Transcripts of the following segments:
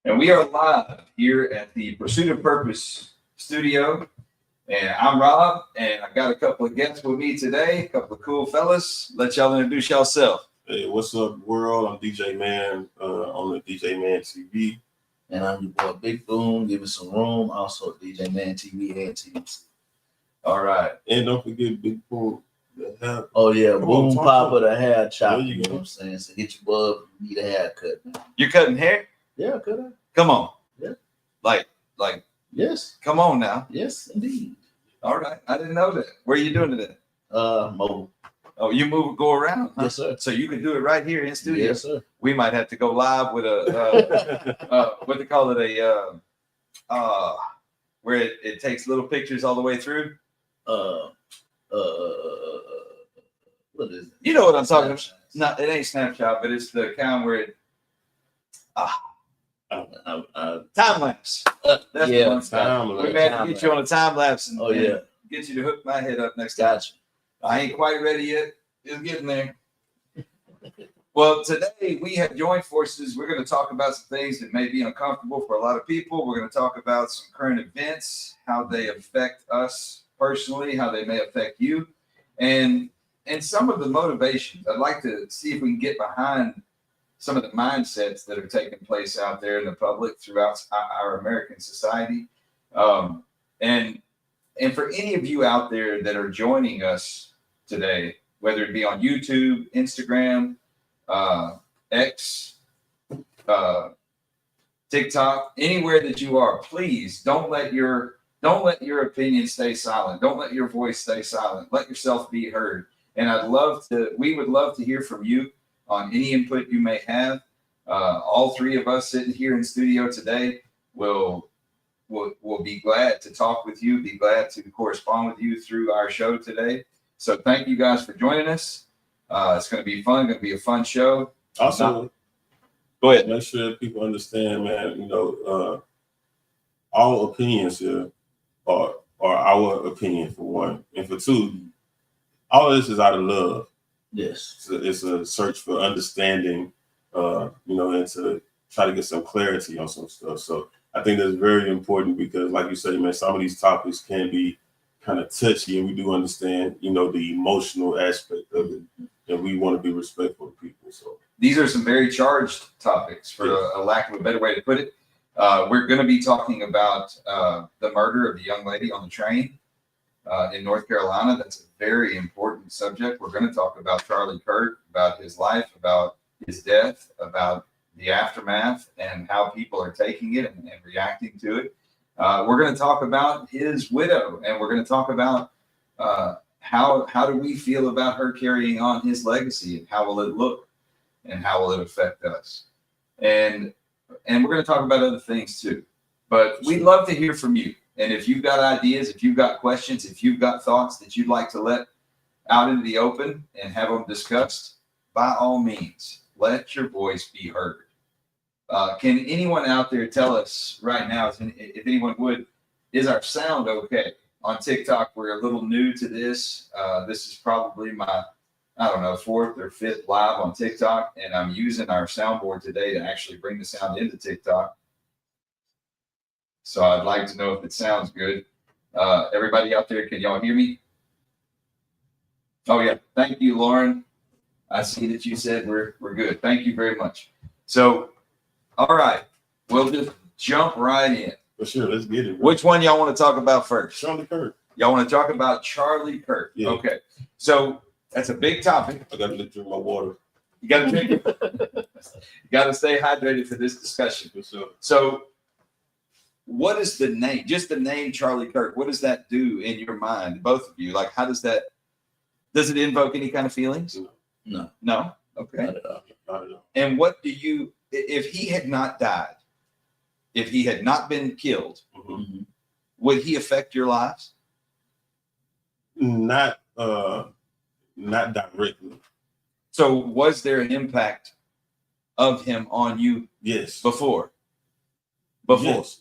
And we are live here at the Pursuit of Purpose studio. And I'm Rob, and I got a couple of guests with me today, a couple of cool fellas. Let y'all introduce yourself. Hey, what's up, world? I'm DJ Mann on the DJ Mann TV. And I'm your boy Big Boone, giving some room. Also DJ Mann TV and TVC. All right. And don't forget Big Boone. Oh yeah, Boom Papa the hair chopper. You know what I'm saying? So hit your bub, you need a haircut. Man. You're cutting hair? Yeah, could I? Come on. Yeah. Like. Yes. Come on now. Yes, indeed. All right. I didn't know that. Where are you doing it at? Mobile. Oh, you go around? Huh? Yes, sir. So you can do it right here in studio? Yes, sir. We might have to go live with a, what they call it, where it takes little pictures all the way through. What is it? You know what I'm talking about? No, it ain't Snapshot, but it's the kind where it time lapse. That's yeah, the one. Time We may have to get you on a time lapse and get you to hook my head up next time. Gotcha. I ain't quite ready yet. It's getting there. Well, today we have joined forces. We're going to talk about some things that may be uncomfortable for a lot of people. We're going to talk about some current events, how they affect us personally, how they may affect you, and some of the motivations. I'd like to see if we can get behind some of the mindsets that are taking place out there in the public throughout our American society. And for any of you out there that are joining us today, whether it be on YouTube, Instagram, X, TikTok, anywhere that you are, please don't let your opinion stay silent. Don't let your voice stay silent. Let yourself be heard. And we would love to hear from you on any input you may have. All three of us sitting here in studio today will be glad to talk with you, be glad to correspond with you through our show today. So thank you guys for joining us. It's going to be fun. Going to be a fun show. Also, go ahead. Make sure people understand, man. All opinions here are our opinion for one, and for two, all of this is out of love. Yes. It's a search for understanding, and to try to get some clarity on some stuff. So I think that's very important because, like you say, man, some of these topics can be kind of touchy, and we do understand, the emotional aspect of it, and we want to be respectful of people. So these are some very charged topics, for a lack of a better way to put it. We're going to be talking about the murder of the young lady on the train in North Carolina. That's a very important subject. We're going to talk about Charlie Kirk, about his life, about his death, about the aftermath, and how people are taking it and reacting to it. We're going to talk about his widow, and we're going to talk about how do we feel about her carrying on his legacy, and how will it look, and how will it affect us, and we're going to talk about other things too. But we'd love to hear from you. And if you've got ideas, if you've got questions, if you've got thoughts that you'd like to let out into the open and have them discussed, by all means, let your voice be heard. Can anyone out there tell us right now, if anyone would, is our sound okay? On TikTok, we're a little new to this. This is probably my, fourth or fifth live on TikTok, and I'm using our soundboard today to actually bring the sound into TikTok. So I'd like to know if it sounds good. Everybody out there, can y'all hear me? Oh yeah, thank you, Lauren. I see that you said we're good. Thank you very much. So, all right, we'll just jump right in. For sure, let's get it. Bro. Which one y'all want to talk about first? Charlie Kirk. Y'all want to talk about Charlie Kirk? Yeah. Okay, so that's a big topic. I got to drink my water. You got to drink it. You got to stay hydrated for this discussion. For sure. So, what is the name? Just the name Charlie Kirk. What does that do in your mind, both of you? Like, how does that? Does it invoke any kind of feelings? No. No. Okay. Not at all. Not at all. And what do you? If he had not died, if he had not been killed, would he affect your lives? Not directly. So, was there an impact of him on you? Yes. Before.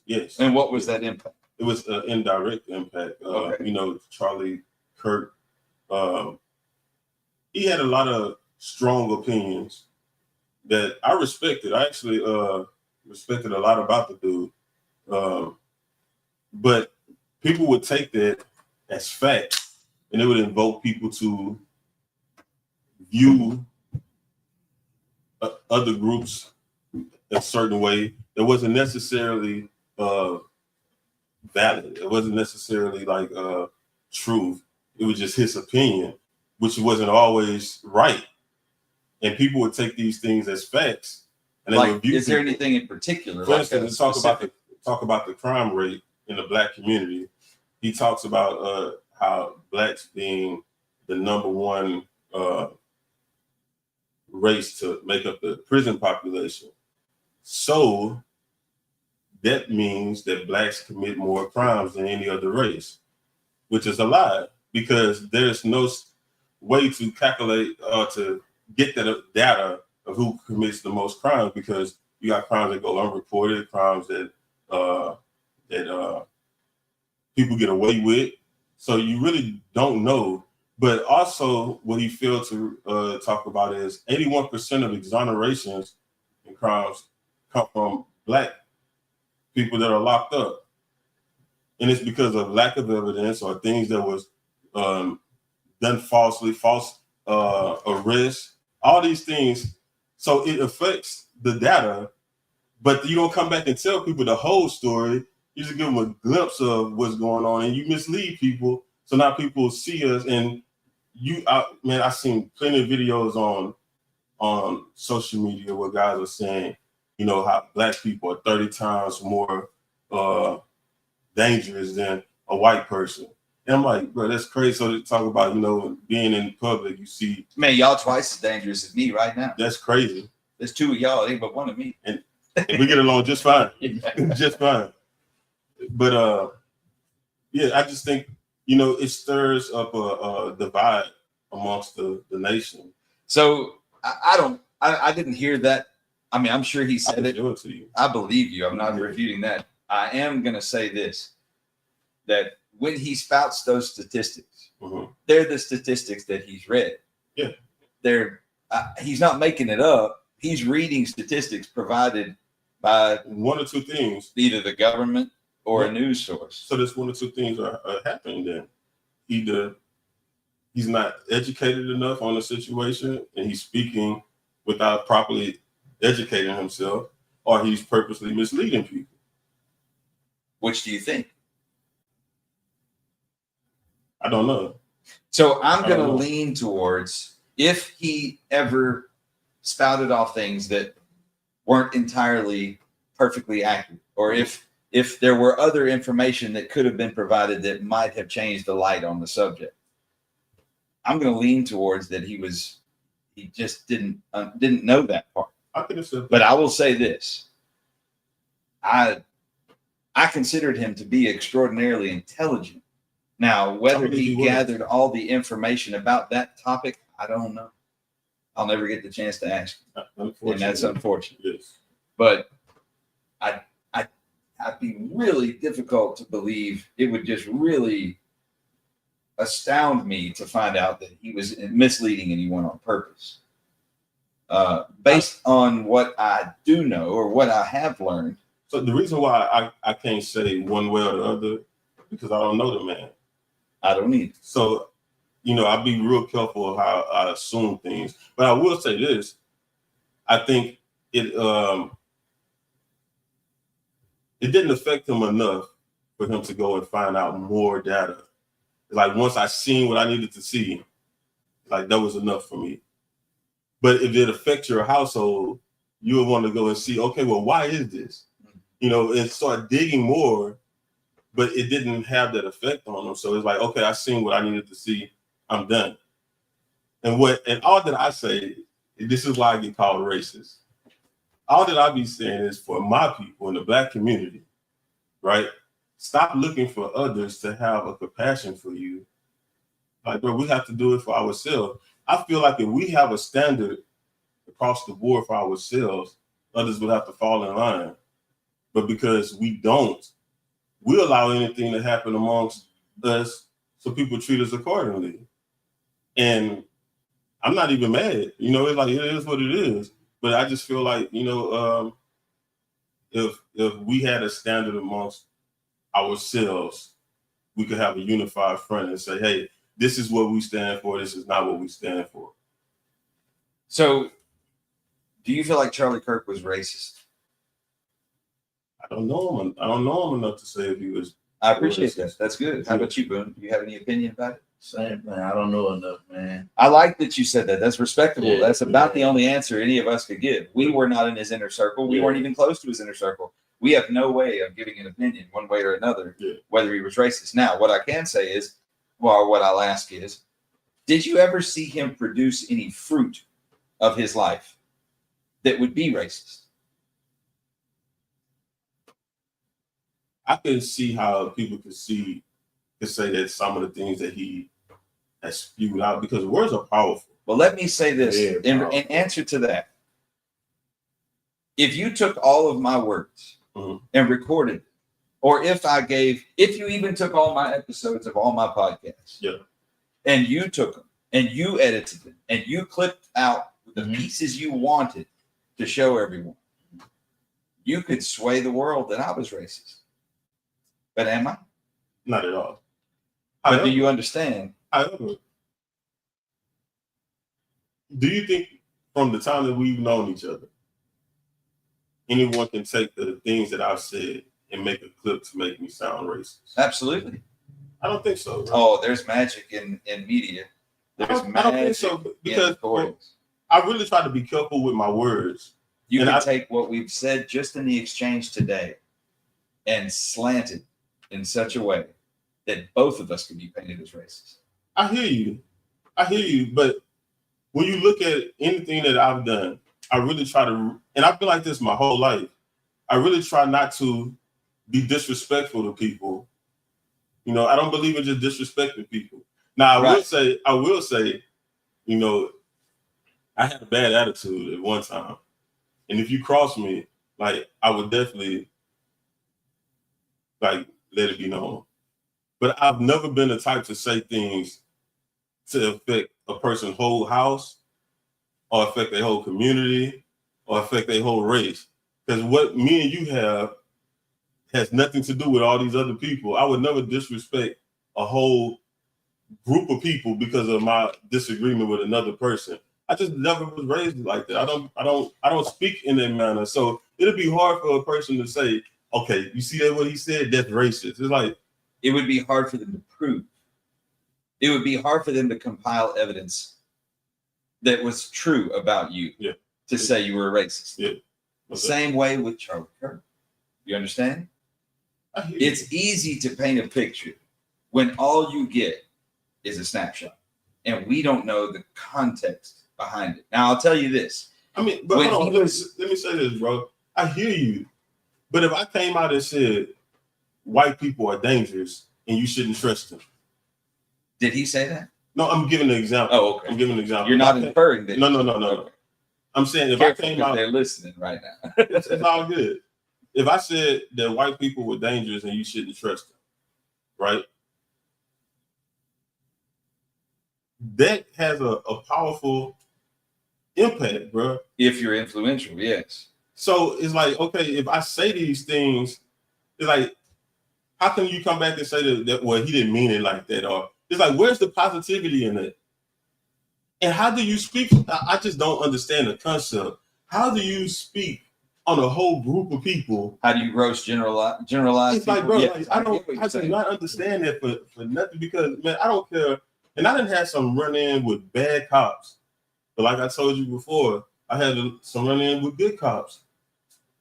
Yes. And what was that impact? It was an indirect impact. Okay. Charlie Kirk, he had a lot of strong opinions that I respected. I actually respected a lot about the dude. But people would take that as fact, and it would invoke people to view other groups a certain way that wasn't necessarily valid. It wasn't necessarily like truth. It was just his opinion, which wasn't always right. And people would take these things as facts. And they would view is there people. anything in particular? For instance, talk about the crime rate in the Black community. He talks about how Blacks being the number one race to make up the prison population. So that means that Blacks commit more crimes than any other race, which is a lie, because there's no way to calculate or to get that data of who commits the most crimes, because you got crimes that go unreported, crimes that people get away with. So you really don't know. But also what he failed to talk about is 81% of exonerations in crimes come from Black people that are locked up. And it's because of lack of evidence or things that was done falsely, false arrests, all these things. So it affects the data, but you don't come back and tell people the whole story. You just give them a glimpse of what's going on, and you mislead people. So now people see us, and I've seen plenty of videos on social media where guys are saying, how Black people are 30 times more dangerous than a white person. And I'm like, bro, that's crazy. So to talk about, being in public, you see, man, y'all twice as dangerous as me right now. that's crazy. There's two of y'all, ain't but one of me. And we get along just fine. Just fine. But yeah, I just think, it stirs up a divide amongst the nation. So I didn't hear that. I mean, I'm sure he said it. To you. I believe you. I'm not refuting that. I am going to say this, that when he spouts those statistics, they're the statistics that he's read. Yeah. He's not making it up. He's reading statistics provided by one or two things, either the government or a news source. So there's one or two things are happening then. Either he's not educated enough on the situation and he's speaking without properly educating himself, or he's purposely misleading people. Which do you think? I don't know. So I'm going to lean towards, if he ever spouted off things that weren't entirely perfectly accurate, or if there were other information that could have been provided that might have changed the light on the subject, I'm going to lean towards that he just didn't know that part. I think it's But I will say this: I considered him to be extraordinarily intelligent. Now, whether he gathered all the information about that topic, I don't know. I'll never get the chance to ask him, and that's unfortunate. Yes. But I'd be really difficult to believe. It would just really astound me to find out that he was misleading anyone on purpose. Based on what I do know or what I have learned. So the reason why I can't say one way or the other, because I don't know the man. I don't either. So, I'll be real careful of how I assume things. But I will say this: I think it didn't affect him enough for him to go and find out more data. Like, once I seen what I needed to see, like, that was enough for me. But if it affects your household, you would want to go and see, okay, well, why is this? And start digging more, but it didn't have that effect on them. So it's like, okay, I seen what I needed to see. I'm done. And all that I say, this is why I get called racist. All that I be saying is, for my people in the Black community, right? Stop looking for others to have a compassion for you. Like, bro, we have to do it for ourselves. I feel like if we have a standard across the board for ourselves, others will have to fall in line. But because we don't, we allow anything to happen amongst us, so people treat us accordingly. And I'm not even mad. It's like, it is what it is. But I just feel like, if we had a standard amongst ourselves, we could have a unified front and say, hey, this is what we stand for. This is not what we stand for. So, do you feel like Charlie Kirk was racist? I don't know him enough to say if he was. I appreciate that. That's good. How about you, Boone? Do you have any opinion about it? Same thing. I don't know enough, man. I like that you said that. That's respectable. Yeah, That's about yeah. the only answer any of us could give. We were not in his inner circle. We weren't even close to his inner circle. We have no way of giving an opinion one way or another, whether he was racist. Now, what I can say is, well, what I'll ask is, did you ever see him produce any fruit of his life that would be racist? I can see how people could say that some of the things that he has spewed out, because words are powerful. Well, let me say this in answer to that. If you took all of my words and recorded, or if you even took all my episodes of all my podcasts, and you took them and you edited them and you clipped out the pieces you wanted to show everyone, you could sway the world that I was racist. But am I? Not at all. But do you understand? However, do you think from the time that we've known each other, anyone can take the things that I've said and make a clip to make me sound racist? Absolutely. I don't think so. Bro. Oh, there's magic in media. I don't think so, because I really try to be careful with my words. You can take what we've said just in the exchange today and slant it in such a way that both of us can be painted as racist. I hear you, but when you look at anything that I've done, I really try to, and I've been like this my whole life, I really try not to be disrespectful to people. You know, I don't believe in just disrespecting people. Now, I will say, you know, I had a bad attitude at one time. And if you cross me, like, I would definitely, like, let it be known. But I've never been the type to say things to affect a person's whole house or affect their whole community or affect their whole race. Because what me and you have has nothing to do with all these other people. I would never disrespect a whole group of people because of my disagreement with another person. I just never was raised like that. I don't speak in that manner. So it'll be hard for a person to say, okay, you see that what he said? That's racist. It's like, it would be hard for them to prove. It would be hard for them to compile evidence that was true about you to say you were a racist. Yeah. Same way with Charlie Kirk. You understand? It's easy to paint a picture when all you get is a snapshot and we don't know the context behind it. Now, I'll tell you this. I mean, but hold on, let me say this, bro. I hear you. But if I came out and said white people are dangerous and you shouldn't trust them. Did he say that? No, I'm giving an example. Oh, okay. I'm giving an example. You're not inferring that. No. Okay. I'm saying if Careful, I came out, they're listening right now. it's all good. If I said that white people were dangerous and you shouldn't trust them, right? That has a powerful impact, bro. If you're influential, yes. So it's like, okay, if I say these things, it's like, how can you come back and say that well, he didn't mean it like that? Or it's like, where's the positivity in it? And how do you speak? I just don't understand the concept. How do you speak on a whole group of people? How do you gross generalize? It's like, bro, Yes, like, I do not understand that for nothing, because, man, I don't care. And I didn't have some run in with bad cops. But like I told you before, I had some run in with good cops.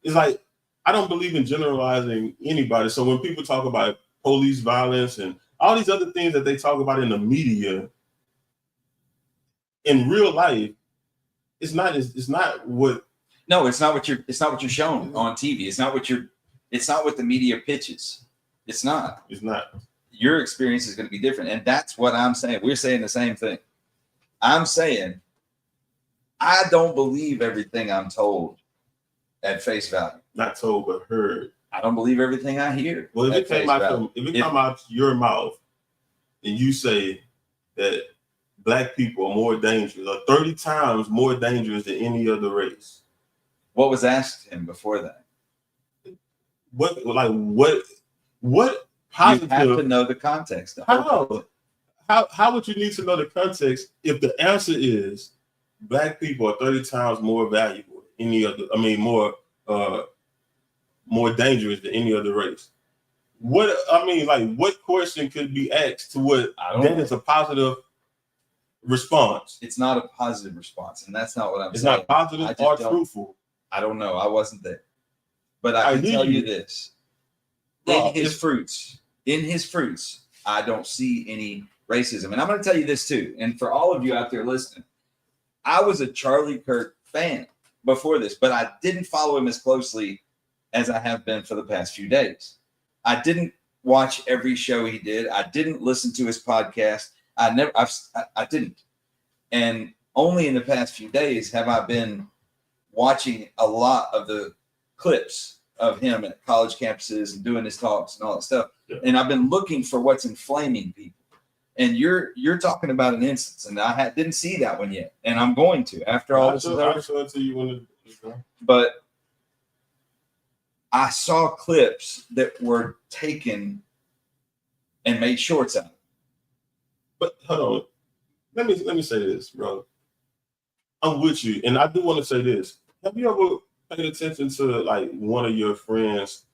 It's like, I don't believe in generalizing anybody. So when people talk about police violence and all these other things that they talk about in the media, in real life, it's not what. No, it's not what you're shown on TV. It's not what the media pitches. It's not. Your experience is going to be different. And that's what I'm saying. We're saying the same thing. I'm saying I don't believe everything I'm told at face value. Not told, but heard. I don't believe everything I hear. Well, if it come out your mouth and you say that black people are more dangerous, or 30 times more dangerous than any other race. What was asked him before that? what You have to positive? know the context. The whole context. How would you need to know the context if the answer is black people are 30 times more valuable than any other? I mean, more dangerous than any other race. What question could be asked to what that is a positive response? It's not a positive response, and that's not what I'm It's saying. not positive or truthful. I don't know. I wasn't there, but I can tell you this: in his fruits, I don't see any racism. And I'm going to tell you this too. And for all of you out there listening, I was a Charlie Kirk fan before this, but I didn't follow him as closely as I have been for the past few days. I didn't watch every show he did. I didn't listen to his podcast. I didn't. And only in the past few days have I been watching a lot of the clips of him at college campuses and doing his talks and all that stuff. Yeah. And I've been looking for what's inflaming people. And you're talking about an instance, and I didn't see that one yet, and I'm going to after all this is over. I'll show it to you when it's done. But I saw clips that were taken and made shorts out of. But hold on, let me say this, bro. I'm with you, and I do want to say this. Have you ever paid attention to like one of your friends'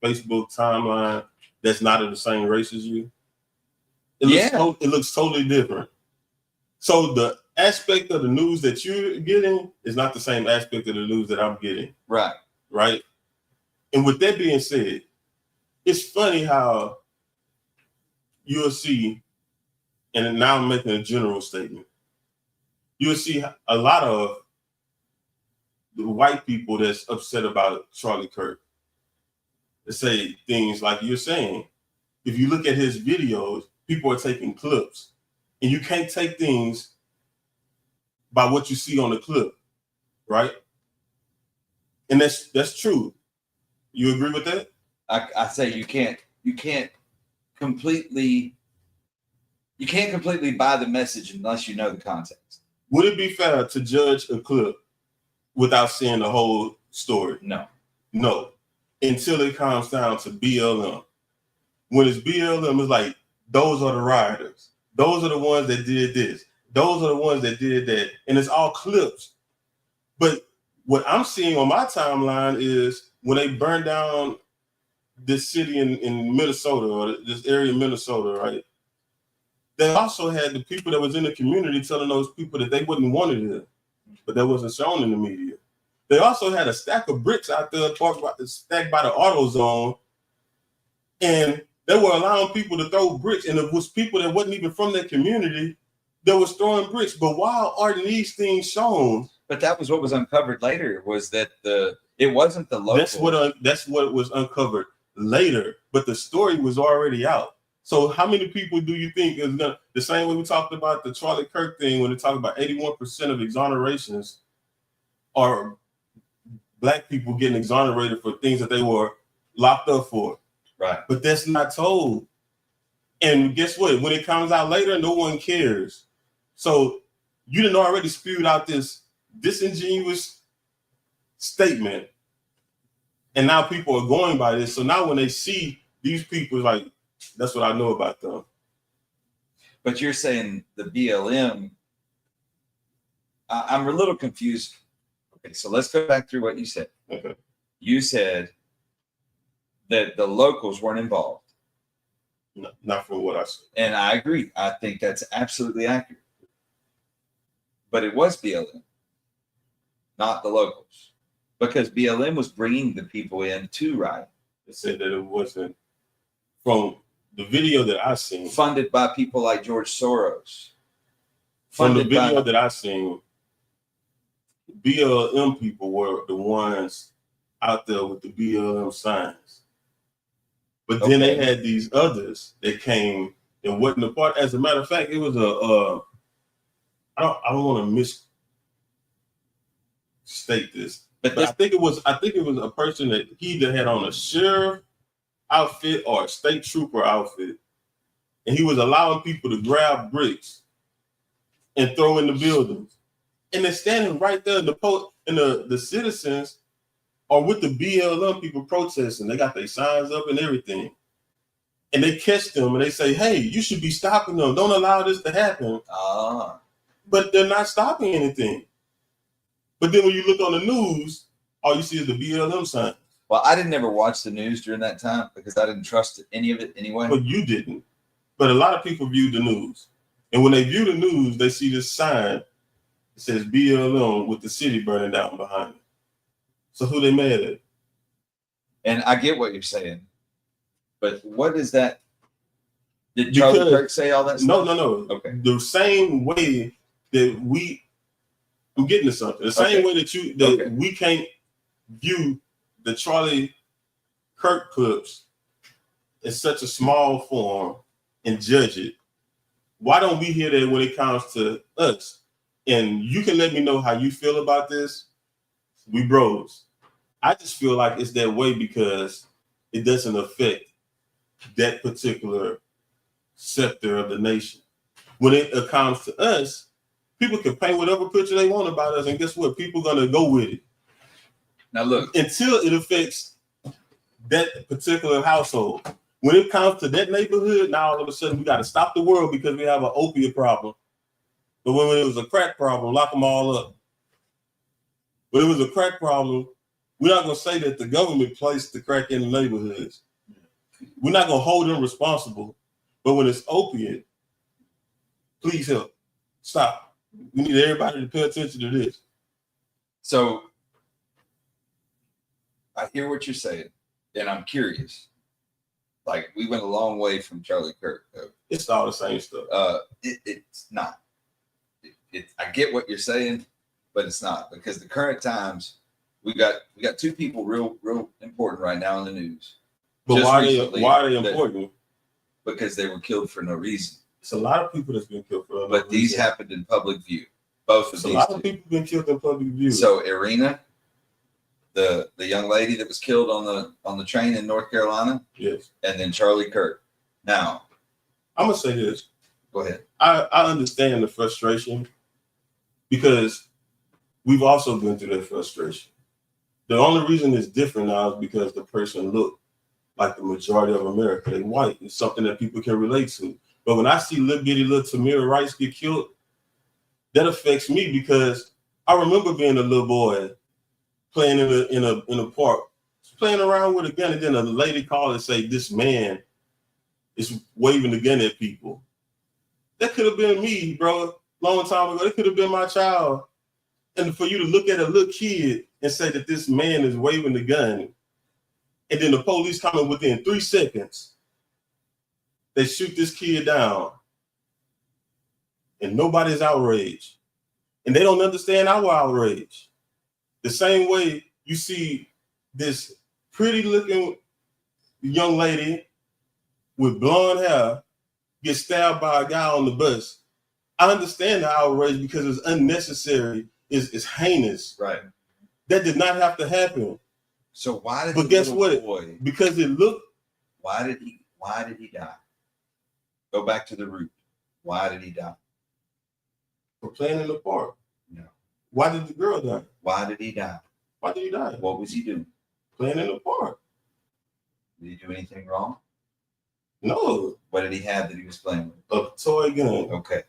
Facebook timeline that's not of the same race as you? It looks totally different. So the aspect of the news that you're getting is not the same aspect of the news that I'm getting. Right. And with that being said, it's funny how you'll see, and now I'm making a general statement, you'll see a lot of the white people that's upset about Charlie Kirk. They say things like you're saying. If you look at his videos, people are taking clips, and you can't take things by what you see on the clip, right? And that's true. You agree with that? I say you can't completely buy the message unless you know the context. Would it be fair to judge a clip without seeing the whole story? No. Until it comes down to BLM. When it's BLM, it's like, those are the rioters. Those are the ones that did this. Those are the ones that did that. And it's all clips. But what I'm seeing on my timeline is when they burned down this city in Minnesota, or this area in Minnesota, right? They also had the people that was in the community telling those people that they wouldn't want it there, but that wasn't shown in the media. They also had a stack of bricks out there stacked by the AutoZone, and they were allowing people to throw bricks, and it was people that wasn't even from that community that was throwing bricks. But why aren't these things shown? But that was what was uncovered later, was that it wasn't the local. That's what was uncovered later, but the story was already out. So how many people do you think is gonna, the same way we talked about the Charlie Kirk thing, when they talk about 81% of exonerations are black people getting exonerated for things that they were locked up for? Right. But that's not told. And guess what? When it comes out later, no one cares. So you didn't already spewed out this disingenuous statement, and now people are going by this. So now when they see these people, like, that's what I know about them. But you're saying the BLM, I'm a little confused. Okay, so let's go back through what you said. Okay. You said that the locals weren't involved. No, not from what I said. And I agree. I think that's absolutely accurate. But it was BLM, not the locals, because BLM was bringing the people in to riot. They said that it wasn't, from the video that I seen, funded by people like George Soros. From the video that I seen, BLM people were the ones out there with the BLM signs. But then they had these others that came and wasn't a part. As a matter of fact, it was I don't want to misstate this, but I think it was a person that he either had on a sheriff outfit or a state trooper outfit, and he was allowing people to grab bricks and throw in the buildings. And they're standing right there in the citizens are with the BLM people protesting. They got their signs up and everything. And they catch them and they say, hey, you should be stopping them. Don't allow this to happen. But they're not stopping anything. But then when you look on the news, all you see is the BLM sign. Well, I didn't ever watch the news during that time because I didn't trust any of it anyway. But you didn't. But a lot of people view the news. And when they view the news, they see this sign that says BLM with the city burning down behind it. So who they mad at? And I get what you're saying. But what is that? Did Charlie Kirk say all that stuff? No. Okay. The same way that I'm getting to something. The same way that we can't view the Charlie Kirk clips in such a small form and judge it. Why don't we hear that when it comes to us? And you can let me know how you feel about this. We bros. I just feel like it's that way because it doesn't affect that particular sector of the nation. When it comes to us, people can paint whatever picture they want about us, and guess what? People are gonna go with it. Now look, until it affects that particular household. When it comes to that neighborhood, now all of a sudden we got to stop the world because we have an opiate problem. But when it was a crack problem, lock them all up. When it was a crack problem, we're not going to say that the government placed the crack in the neighborhoods. We're not going to hold them responsible. But when it's opiate, please help. Stop. We need everybody to pay attention to this. So I hear what you're saying, and I'm curious. Like, we went a long way from Charlie Kirk. It's all the same stuff. It's not. I get what you're saying, but it's not, because the current times we got two people real important right now in the news. But why are they important? Because they were killed for no reason. It's a lot of people that's been killed for no reason. But these happened in public view. Both of these. A lot of people been killed in public view. So Irina, the young lady that was killed on the train in North Carolina. Yes. And then Charlie Kirk. Now, I'm gonna say this. Go ahead. I understand the frustration because we've also been through that frustration. The only reason it's different now is because the person looked like the majority of America. They white. It's something that people can relate to. But when I see little Tamir Rice get killed, that affects me because I remember being a little boy playing in a park, playing around with a gun, and then a lady called and say, "This man is waving the gun at people." That could have been me, bro, long time ago. That could have been my child. And for you to look at a little kid and say that this man is waving the gun, and then the police coming within 3 seconds, they shoot this kid down, and nobody's outraged. And they don't understand our outrage. The same way you see this pretty looking young lady with blonde hair get stabbed by a guy on the bus. I understand the outrage because it's unnecessary. It's heinous. Right. That did not have to happen. So why did? But guess what? Boy, because it looked. Why did he die? Go back to the root. Why did he die? For playing in the park. No. Why did the girl die? Why did he die? Why did he die? What was he doing? Playing in the park. Did he do anything wrong? No. What did he have that he was playing with? A toy gun. Okay.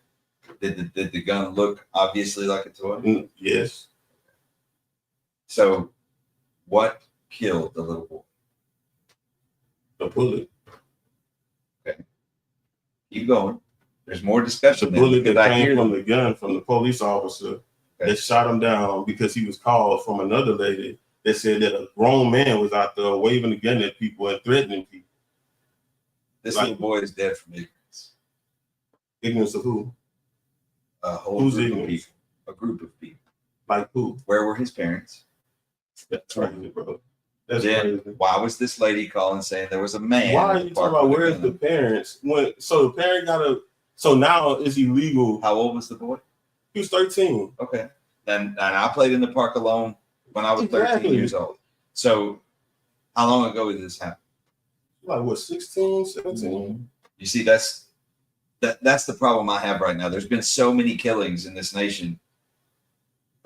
Did the gun look obviously like a toy? Yes. So, what killed the little boy? A bullet. Okay. Keep going. There's more discussion. The bullet that came from the gun from the police officer that shot him down because he was called from another lady that said that a grown man was out there waving a gun at people and threatening people. This little boy is dead from ignorance. Ignorance of who? A whole Who's group ignorance? of people. A group of people. Like who? Where were his parents? That's crazy, bro. That's then crazy. Why was this lady calling saying there was a man? Why are you talking about where's the parents? So the parent so now it's illegal. How old was the boy? He was 13. Okay. And I played in the park alone when I was 13 years old. So how long ago did this happen? Like what, 16, 17? You see, that's the problem I have right now. There's been so many killings in this nation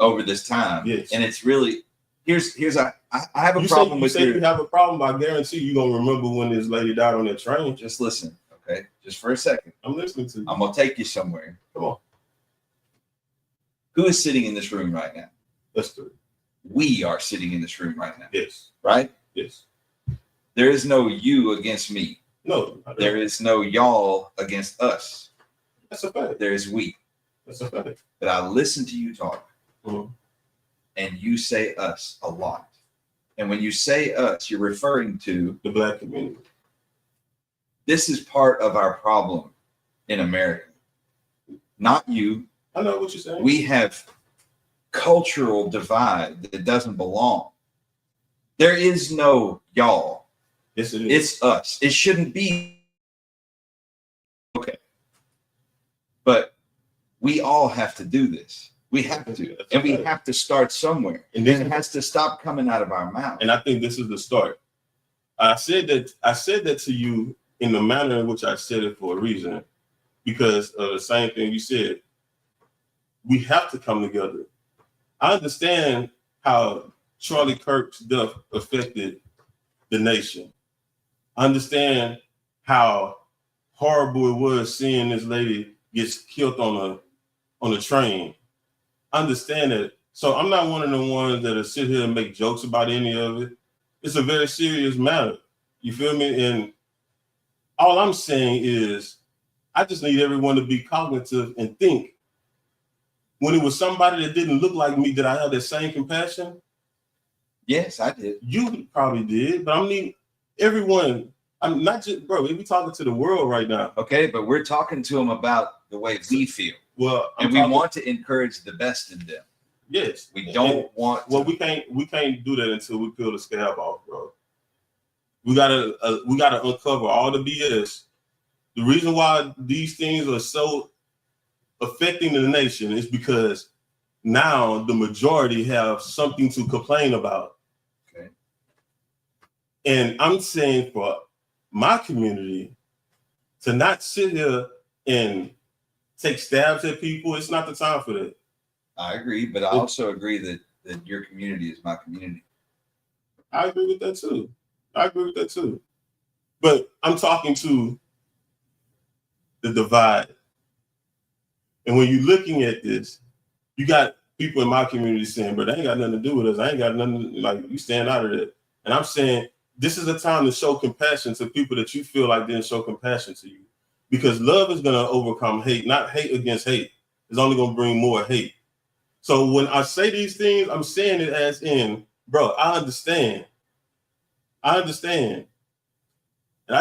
over this time. Yes. And it's really here's I have a problem with you have a problem. I guarantee you're gonna remember when this lady died on that train. Just listen, okay? Just for a second. I'm listening to you. I'm gonna take you somewhere. Come on. Who is sitting in this room right now? That's good. We are sitting in this room right now. Yes. Right? Yes. There is no you against me. No. There is no y'all against us. That's a fact. There is we. That's a fact. But I listen to you talk, Mm-hmm. and you say us a lot. And when you say us, you're referring to The Black community. This is part of our problem in America. Not you. I know what you're saying. We have cultural divide that doesn't belong. There is no y'all. Yes, it is. It's us. It shouldn't be. Okay. But we all have to do this. We have to. And we have to start somewhere. And then it has to stop coming out of our mouth. And I think this is the start. I said that to you in the manner in which I said it for a reason, because of the same thing you said. We have to come together. I understand how Charlie Kirk's death affected the nation. I understand how horrible it was seeing this lady get killed on a train. I understand that. So I'm not one of the ones that'll sit here and make jokes about any of it. It's a very serious matter. You feel me? And all I'm saying is I just need everyone to be cognitive and think. When it was somebody that didn't look like me, did I have that same compassion? Yes, I did. You probably did, but I mean, everyone, I'm not just, bro, we talking to the world right now. Okay, but we're talking to them about the way we feel. Well, and we want to encourage the best in them. Yes. We don't want to. Well, we can't do that until we peel the scab off, bro. We gotta uncover all the BS. The reason why these things are so affecting the nation is because now the majority have something to complain about. Okay. And I'm saying for my community to not sit here and take stabs at people, it's not the time for that. I agree, but I also agree that your community is my community. I agree with that too. But I'm talking to the divide. And when you're looking at this, you got people in my community saying, but they ain't got nothing to do with us. I ain't got nothing, like, you stand out of it. And I'm saying, this is a time to show compassion to people that you feel like didn't show compassion to you. Because love is going to overcome hate, not hate against hate. It's only going to bring more hate. So when I say these things, I'm saying it as in, bro, I understand. And I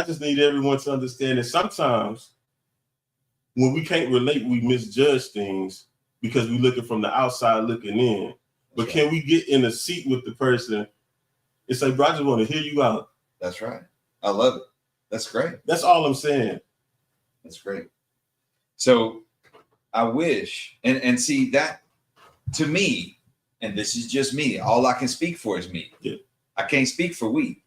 just need everyone to understand that sometimes when we can't relate, we misjudge things because we're looking from the outside looking in. But That's can right. we get in a seat with the person and say, bro, I just want to hear you out? That's right. I love it. That's great. That's all I'm saying. That's great. So I wish, and see that to me, and this is just me, all I can speak for is me. Yeah. I can't speak for we.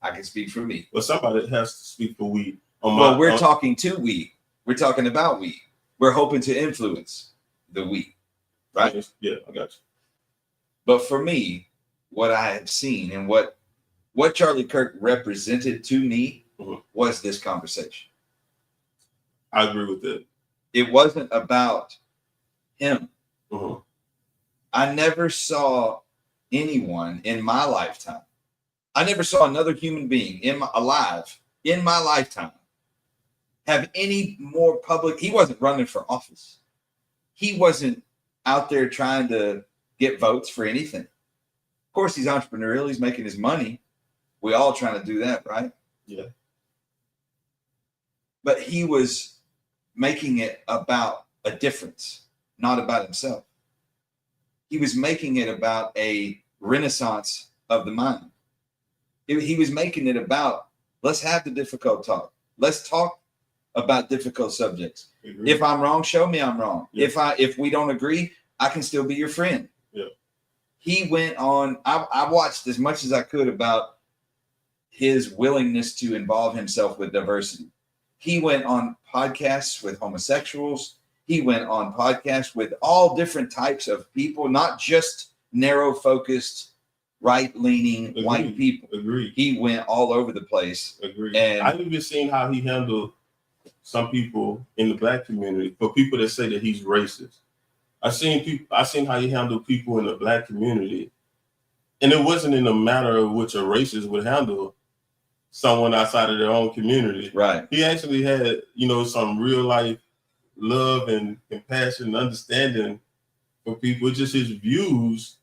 I can speak for me. Well, somebody has to speak for we. We're talking to we. We're talking about we. We're hoping to influence the we, right? Yeah, I got you. But for me, what I have seen and what Charlie Kirk represented to me was this conversation. I agree with that. It wasn't about him. Mm-hmm. I never saw anyone in my lifetime. I never saw another human being alive in my lifetime have any more public. He wasn't running for office. He wasn't out there trying to get votes for anything. Of course, he's entrepreneurial. He's making his money. We all trying to do that, right? Yeah. But he was making it about a difference, not about himself. He was making it about a renaissance of the mind. He was making it about, let's have the difficult talk. Let's talk about difficult subjects. Mm-hmm. If I'm wrong, show me I'm wrong. Yeah. If we don't agree, I can still be your friend. Yeah. He went on, I watched as much as I could about his willingness to involve himself with diversity. He went on podcasts with homosexuals. He went on podcasts with all different types of people, not just narrow focused right-leaning white people. Agreed. He went all over the place. Agreed. And I've even seen how he handled some people in the black community. For people that say that he's racist, I've seen how he handled people in the black community, and it wasn't in a manner of which a racist would handle someone outside of their own community. right. He actually had, some real life love and compassion and understanding for people. Just his views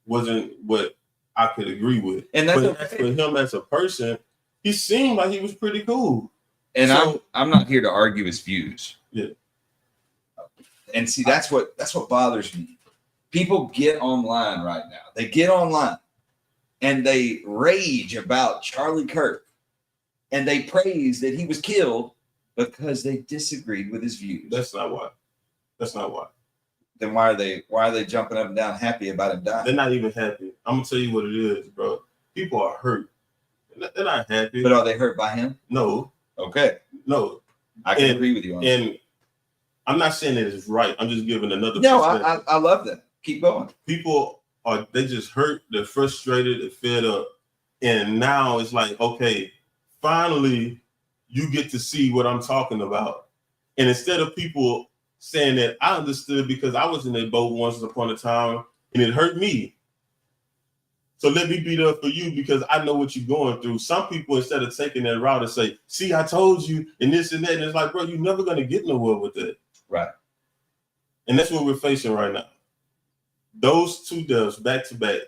wasn't what I could agree with. And that's but okay. For him as a person, he seemed like he was pretty cool. And So- I'm not here to argue his views. Yeah. And see, that's what bothers me. People get online right now. They get online and they rage about Charlie Kirk, and they praise that he was killed because they disagreed with his views. That's not why. Then why are they jumping up and down happy about him dying? They're not even happy. I'm gonna tell you what it is, bro. People are hurt. They're not happy. But are they hurt by him? No. Okay. No. I can agree with you on that. And I'm not saying that it's right. I'm just giving another No, perspective. I love that. Keep going. People they just hurt, they're frustrated, they're fed up. And now it's like, okay, finally you get to see what I'm talking about. And instead of people saying that I understood because I was in that boat once upon a time and it hurt me. So let me beat up for you because I know what you're going through. Some people, instead of taking that route and say, see, I told you, and this and that, and it's like, bro, you're never going to get nowhere with that. Right. And that's what we're facing right now. Those two deaths back to back,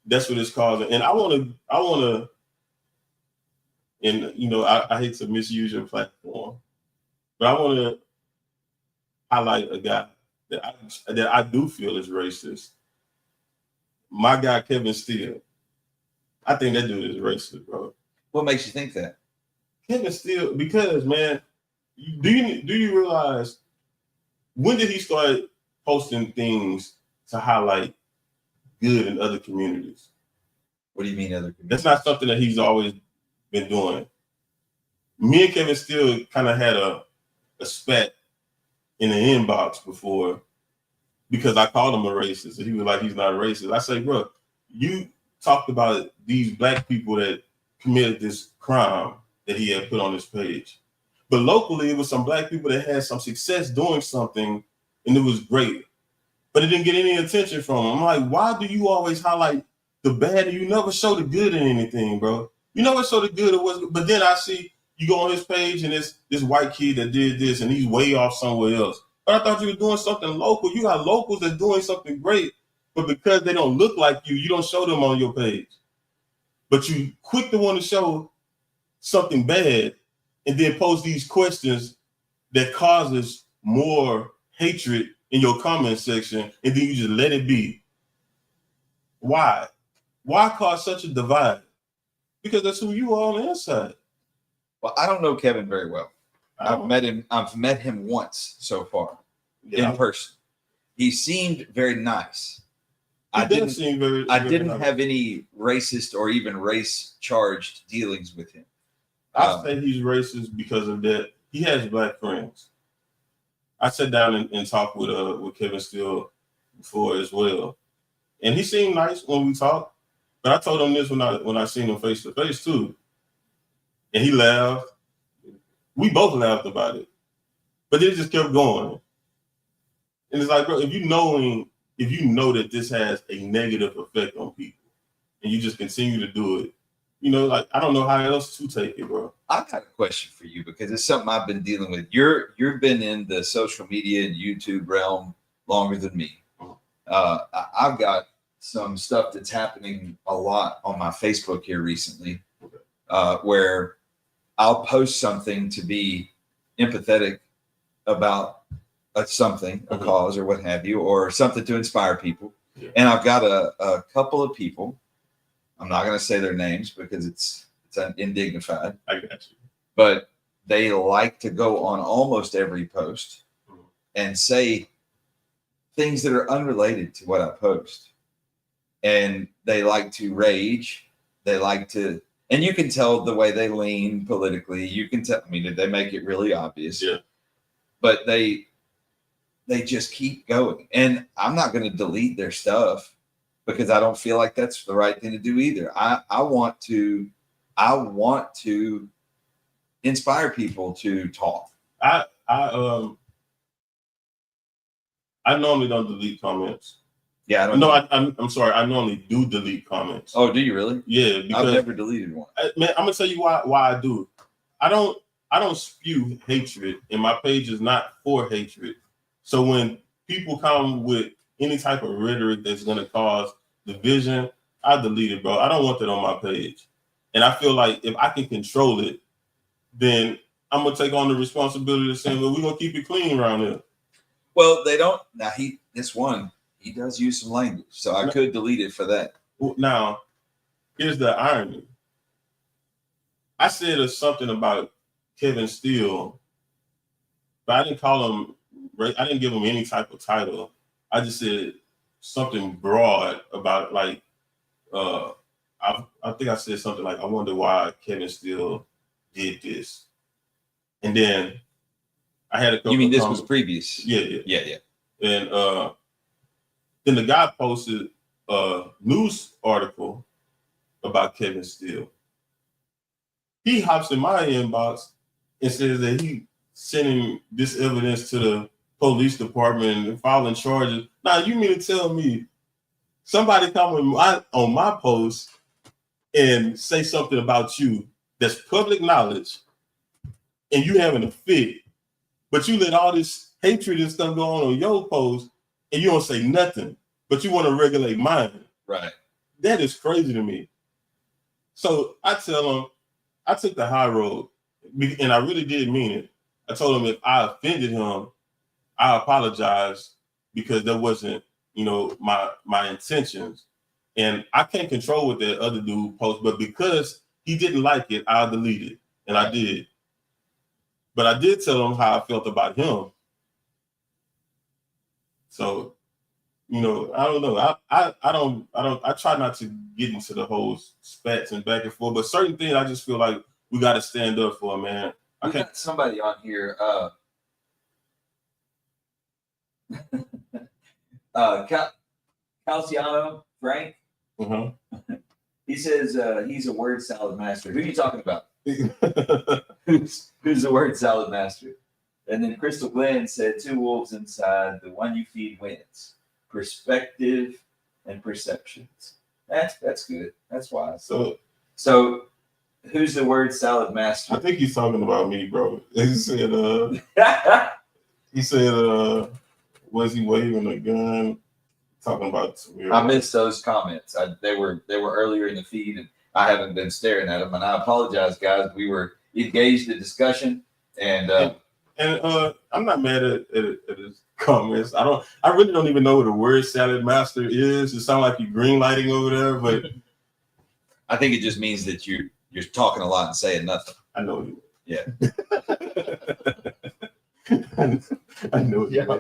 that's what it's causing. And I want to, and I hate to misuse your platform, but I want to highlight a guy that I do feel is racist. My guy, Kevin Steele. I think that dude is racist, bro. What makes you think that? Kevin Steele, because, man, do you realize when did he start posting things to highlight good in other communities? What do you mean other communities? That's not something that he's always been doing. Me and Kevin Steele kind of had a spat in the inbox before because I called him a racist. And he was like, he's not a racist. I say, bro, you talked about these black people that committed this crime that he had put on his page. But locally, it was some black people that had some success doing something, and it was great. But it didn't get any attention from him. I'm like, why do you always highlight the bad and you never show the good in anything, bro? You never show the good. But then I see you go on his page and it's this white kid that did this and he's way off somewhere else. But I thought you were doing something local. You got locals that's doing something great, but because they don't look like you, you don't show them on your page. But you quick to want to show something bad and then pose these questions that causes more hatred in your comment section, and then you just let it be. Why? Why cause such a divide? Because that's who you are on the inside. Well, I don't know Kevin very well. I've met him once so far in person. He seemed very nice. I didn't have any racist or even race charged dealings with him. I say he's racist because of that. He has black friends. I sat down and talked with Kevin Steele before as well, and he seemed nice when we talked. But I told him this when I seen him face to face too, and he laughed. We both laughed about it, but it just kept going. And it's like, bro, if you know that this has a negative effect on people, and you just continue to do it, like I don't know how else to take it, bro. I've got a question for you because it's something I've been dealing with. You've been in the social media and YouTube realm longer than me. I've got some stuff that's happening a lot on my Facebook here recently, where I'll post something to be empathetic about something, a cause or what have you, or something to inspire people. Yeah. And I've got a couple of people. I'm not going to say their names because it's indignified. I got you. But they like to go on almost every post and say things that are unrelated to what I post. And they like to rage. They like to, and you can tell the way they lean politically. You can tell, they make it really obvious. Yeah. But they just keep going. And I'm not going to delete their stuff because I don't feel like that's the right thing to do either. I want to inspire people to talk. I normally don't delete comments. Yeah, I don't No, know. I'm sorry. I normally do delete comments. Oh, do you really? Yeah, because I've never deleted one. Man, I'm gonna tell you why I do. I don't spew hatred, and my page is not for hatred. So when people come with any type of rhetoric that's gonna cause division, I delete it, bro. I don't want that on my page. And I feel like if I can control it, then I'm gonna take on the responsibility of saying, well, we're gonna keep it clean around here. Well, they don't. Now he does use some language, so I could delete it for that. Now, here's the irony. I said something about Kevin Steele, but I didn't call him. I didn't give him any type of title. I just said something broad about like. I think I said something like, "I wonder why Kevin Steele did this," and then I had a couple. You mean this was previous? Yeah. And then the guy posted a news article about Kevin Steele. He hops in my inbox and says that he sending this evidence to the police department and filing charges. Now, you mean to tell me somebody come on my post and say something about you that's public knowledge and you having a fit, but you let all this hatred and stuff go on your post and you don't say nothing, but you want to regulate mine. Right. That is crazy to me. So I tell him, I took the high road, and I really did mean it. I told him if I offended him, I apologize because that wasn't, my intentions. And I can't control what that other dude posts, but because he didn't like it, I'll delete it. And I did. But I did tell him how I felt about him. So, I don't know. I try not to get into the whole spats and back and forth, but certain things I just feel like we got to stand up for, man. We got somebody on here. Calciano Frank. Uh-huh. He says he's a word salad master. Who are you talking about? Who's the word salad master? And then Crystal Glenn said 2 wolves inside. The one you feed wins. Perspective and perceptions. That's good. That's wise. So who's the word salad master? I think he's talking about me, bro. He said was he waving a gun? Talking about I missed those comments. They were earlier in the feed, and I haven't been staring at them. And I apologize, guys. We were engaged in discussion, and I'm not mad at his comments. I really don't even know what a word salad master is. It sounds like you're green lighting over there, but I think it just means that you're talking a lot and saying nothing. I know you. Yeah. I know you. Yeah.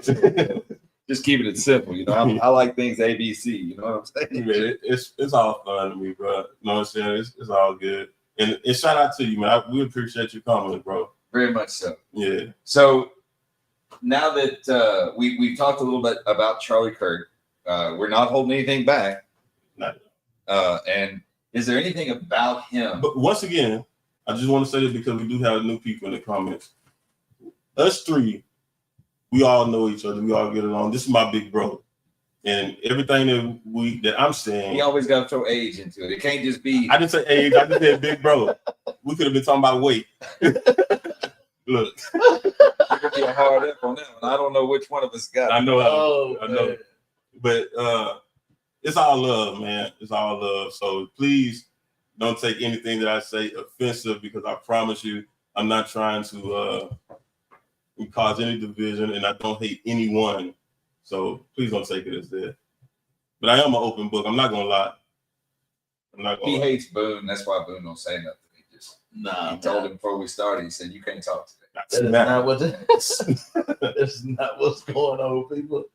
Just keeping it simple, I like things ABC. You know what I'm saying? Man, it's all fun to me, bro. You know what I'm saying? It's all good. And shout out to you, man. We appreciate your comments, bro. Very much so. Yeah. So now that we've talked a little bit about Charlie Kirk, we're not holding anything back. And is there anything about him? But once again, I just want to say this because we do have new people in the comments. Us three, we all know each other. We all get along. This is my big bro. And everything that I'm saying. He always got to throw age into it. It can't just be. I didn't say age. I just said big bro. We could have been talking about weight. Look. It's going to be a hard up on that one. I don't know which one of us got it. I know. I know. But it's all love, man. It's all love. So please don't take anything that I say offensive because I promise you I'm not trying to cause any division and I don't hate anyone. So please don't take it as that. But I am an open book. I'm not going to lie. He hates Boone. That's why Boone don't say nothing. He told him before we started, he said, you can't talk today. That's not what's going on, people.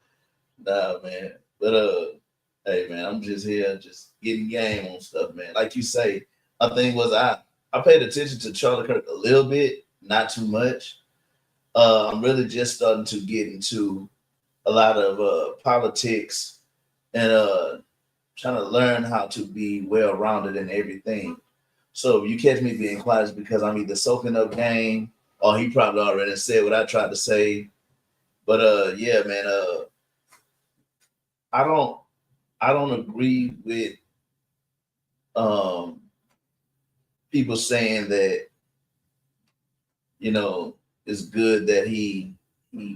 Nah, man. But hey, man, I'm just here, just getting game on stuff, man. Like you say, I think I paid attention to Charlie Kirk a little bit, not too much. I'm really just starting to get into a lot of politics and trying to learn how to be well rounded in everything. So if you catch me being quiet, it's because I'm either soaking up game or he probably already said what I tried to say. But yeah, man, I don't agree with people saying that, you know, it's good that he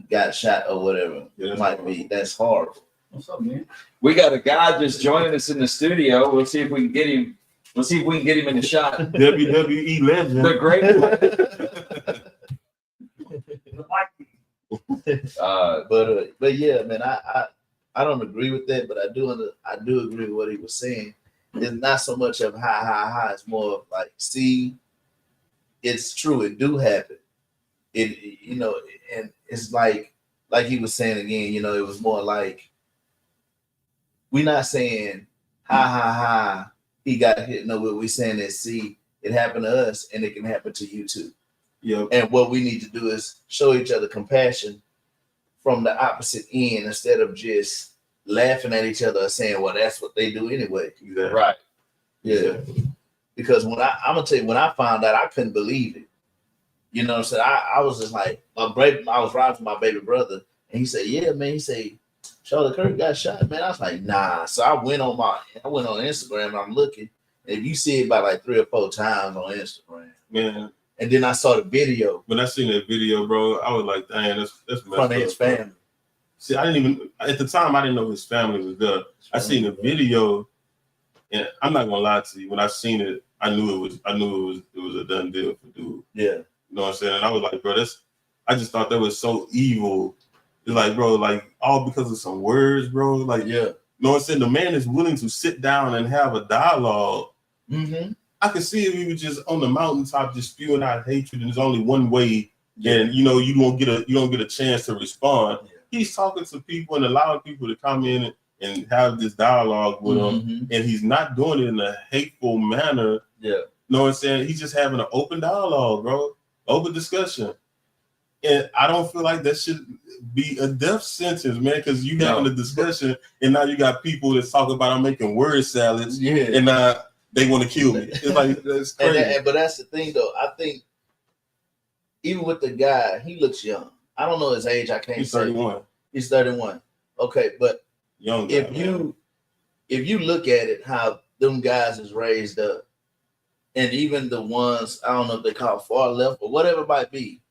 got shot or whatever. Yeah, It might be. That's horrible. What's up, man? We got a guy just joining us in the studio. We'll see if we can get him. We'll see if we can get him in the shot. WWE legend. The great But yeah, man, I don't agree with that, but I do agree with what he was saying. It's not so much of hi. It's more of like, see, it's true. It do happen. It, you know, and it's like he was saying again, you know, it was more like, we're not saying hi, he got hit. No, we're saying that, see, it happened to us and it can happen to you too. Yep. And what we need to do is show each other compassion from the opposite end instead of just laughing at each other and saying, well, that's what they do anyway. Exactly. right. Yeah. Because I'm gonna tell you, when I found out, I couldn't believe it. You know what I'm saying? I was just like, I was riding with my baby brother, and he said, yeah, man. He said, Charlie Kirk got shot, man. I was like, nah. So I went on Instagram and I'm looking. And you see it about like 3 or 4 times on Instagram. Man, And then I saw the video when I seen that video, bro, I was like, dang, that's messed from up. his family. See, I didn't even at the time I didn't know his family was there. I seen the video, and I'm not gonna lie to you. When I seen it, I knew it was a done deal for dude. Yeah. You know what I'm saying? And I was like, bro, I just thought that was so evil. It's like, bro, like all because of some words, bro. Like, Yeah. you know what I'm saying? The man is willing to sit down and have a dialogue. Mm-hmm. I could see if he was just on the mountaintop just spewing out hatred, and there's only one way, and you know, you don't get a chance to respond. Yeah. He's talking to people and allowing people to come in and have this dialogue with him, and he's not doing it in a hateful manner. Yeah. You know what I'm saying? He's just having an open dialogue, bro. Open discussion. And I don't feel like that should be a death sentence, man, because you having a discussion and now you got people that talk about I'm making word salads, Yeah. and they want to kill me. It's like, that's crazy. But that's the thing, though. I think even with the guy, he looks young. I don't know his age. I can't He's say. 31. He's 31. Okay, but Young guy, if you look at it, how them guys is raised up, and even the ones, I don't know if they call far left or whatever it might be.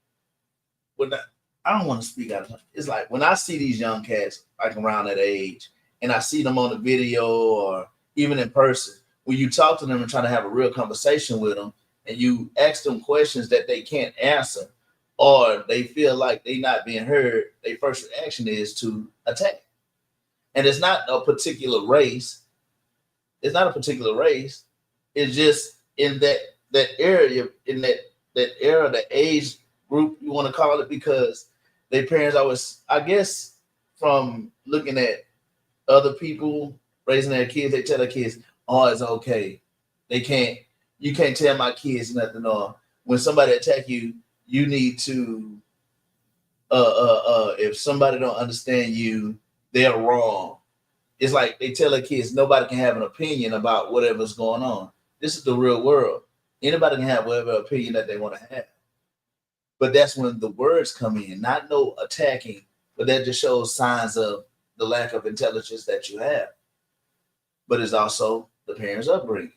When I don't want to speak out of, it's like when I see these young cats like around that age, and I see them on the video or even in person, when you talk to them and try to have a real conversation with them, and you ask them questions that they can't answer, or they feel like they're not being heard, their first reaction is to attack. And it's not a particular race. It's not a particular race. It's just in that area, in that era, the age group, you want to call it, because their parents always, I guess, from looking at other people raising their kids, they tell their kids, oh, it's okay. You can't tell my kids nothing, or when somebody attack you, you need to, if somebody don't understand you, they're wrong. It's like they tell their kids, nobody can have an opinion about whatever's going on. This is the real world. Anybody can have whatever opinion that they want to have. But that's when the words come in, not no attacking, but that just shows signs of the lack of intelligence that you have. But it's also the parents' upbringing.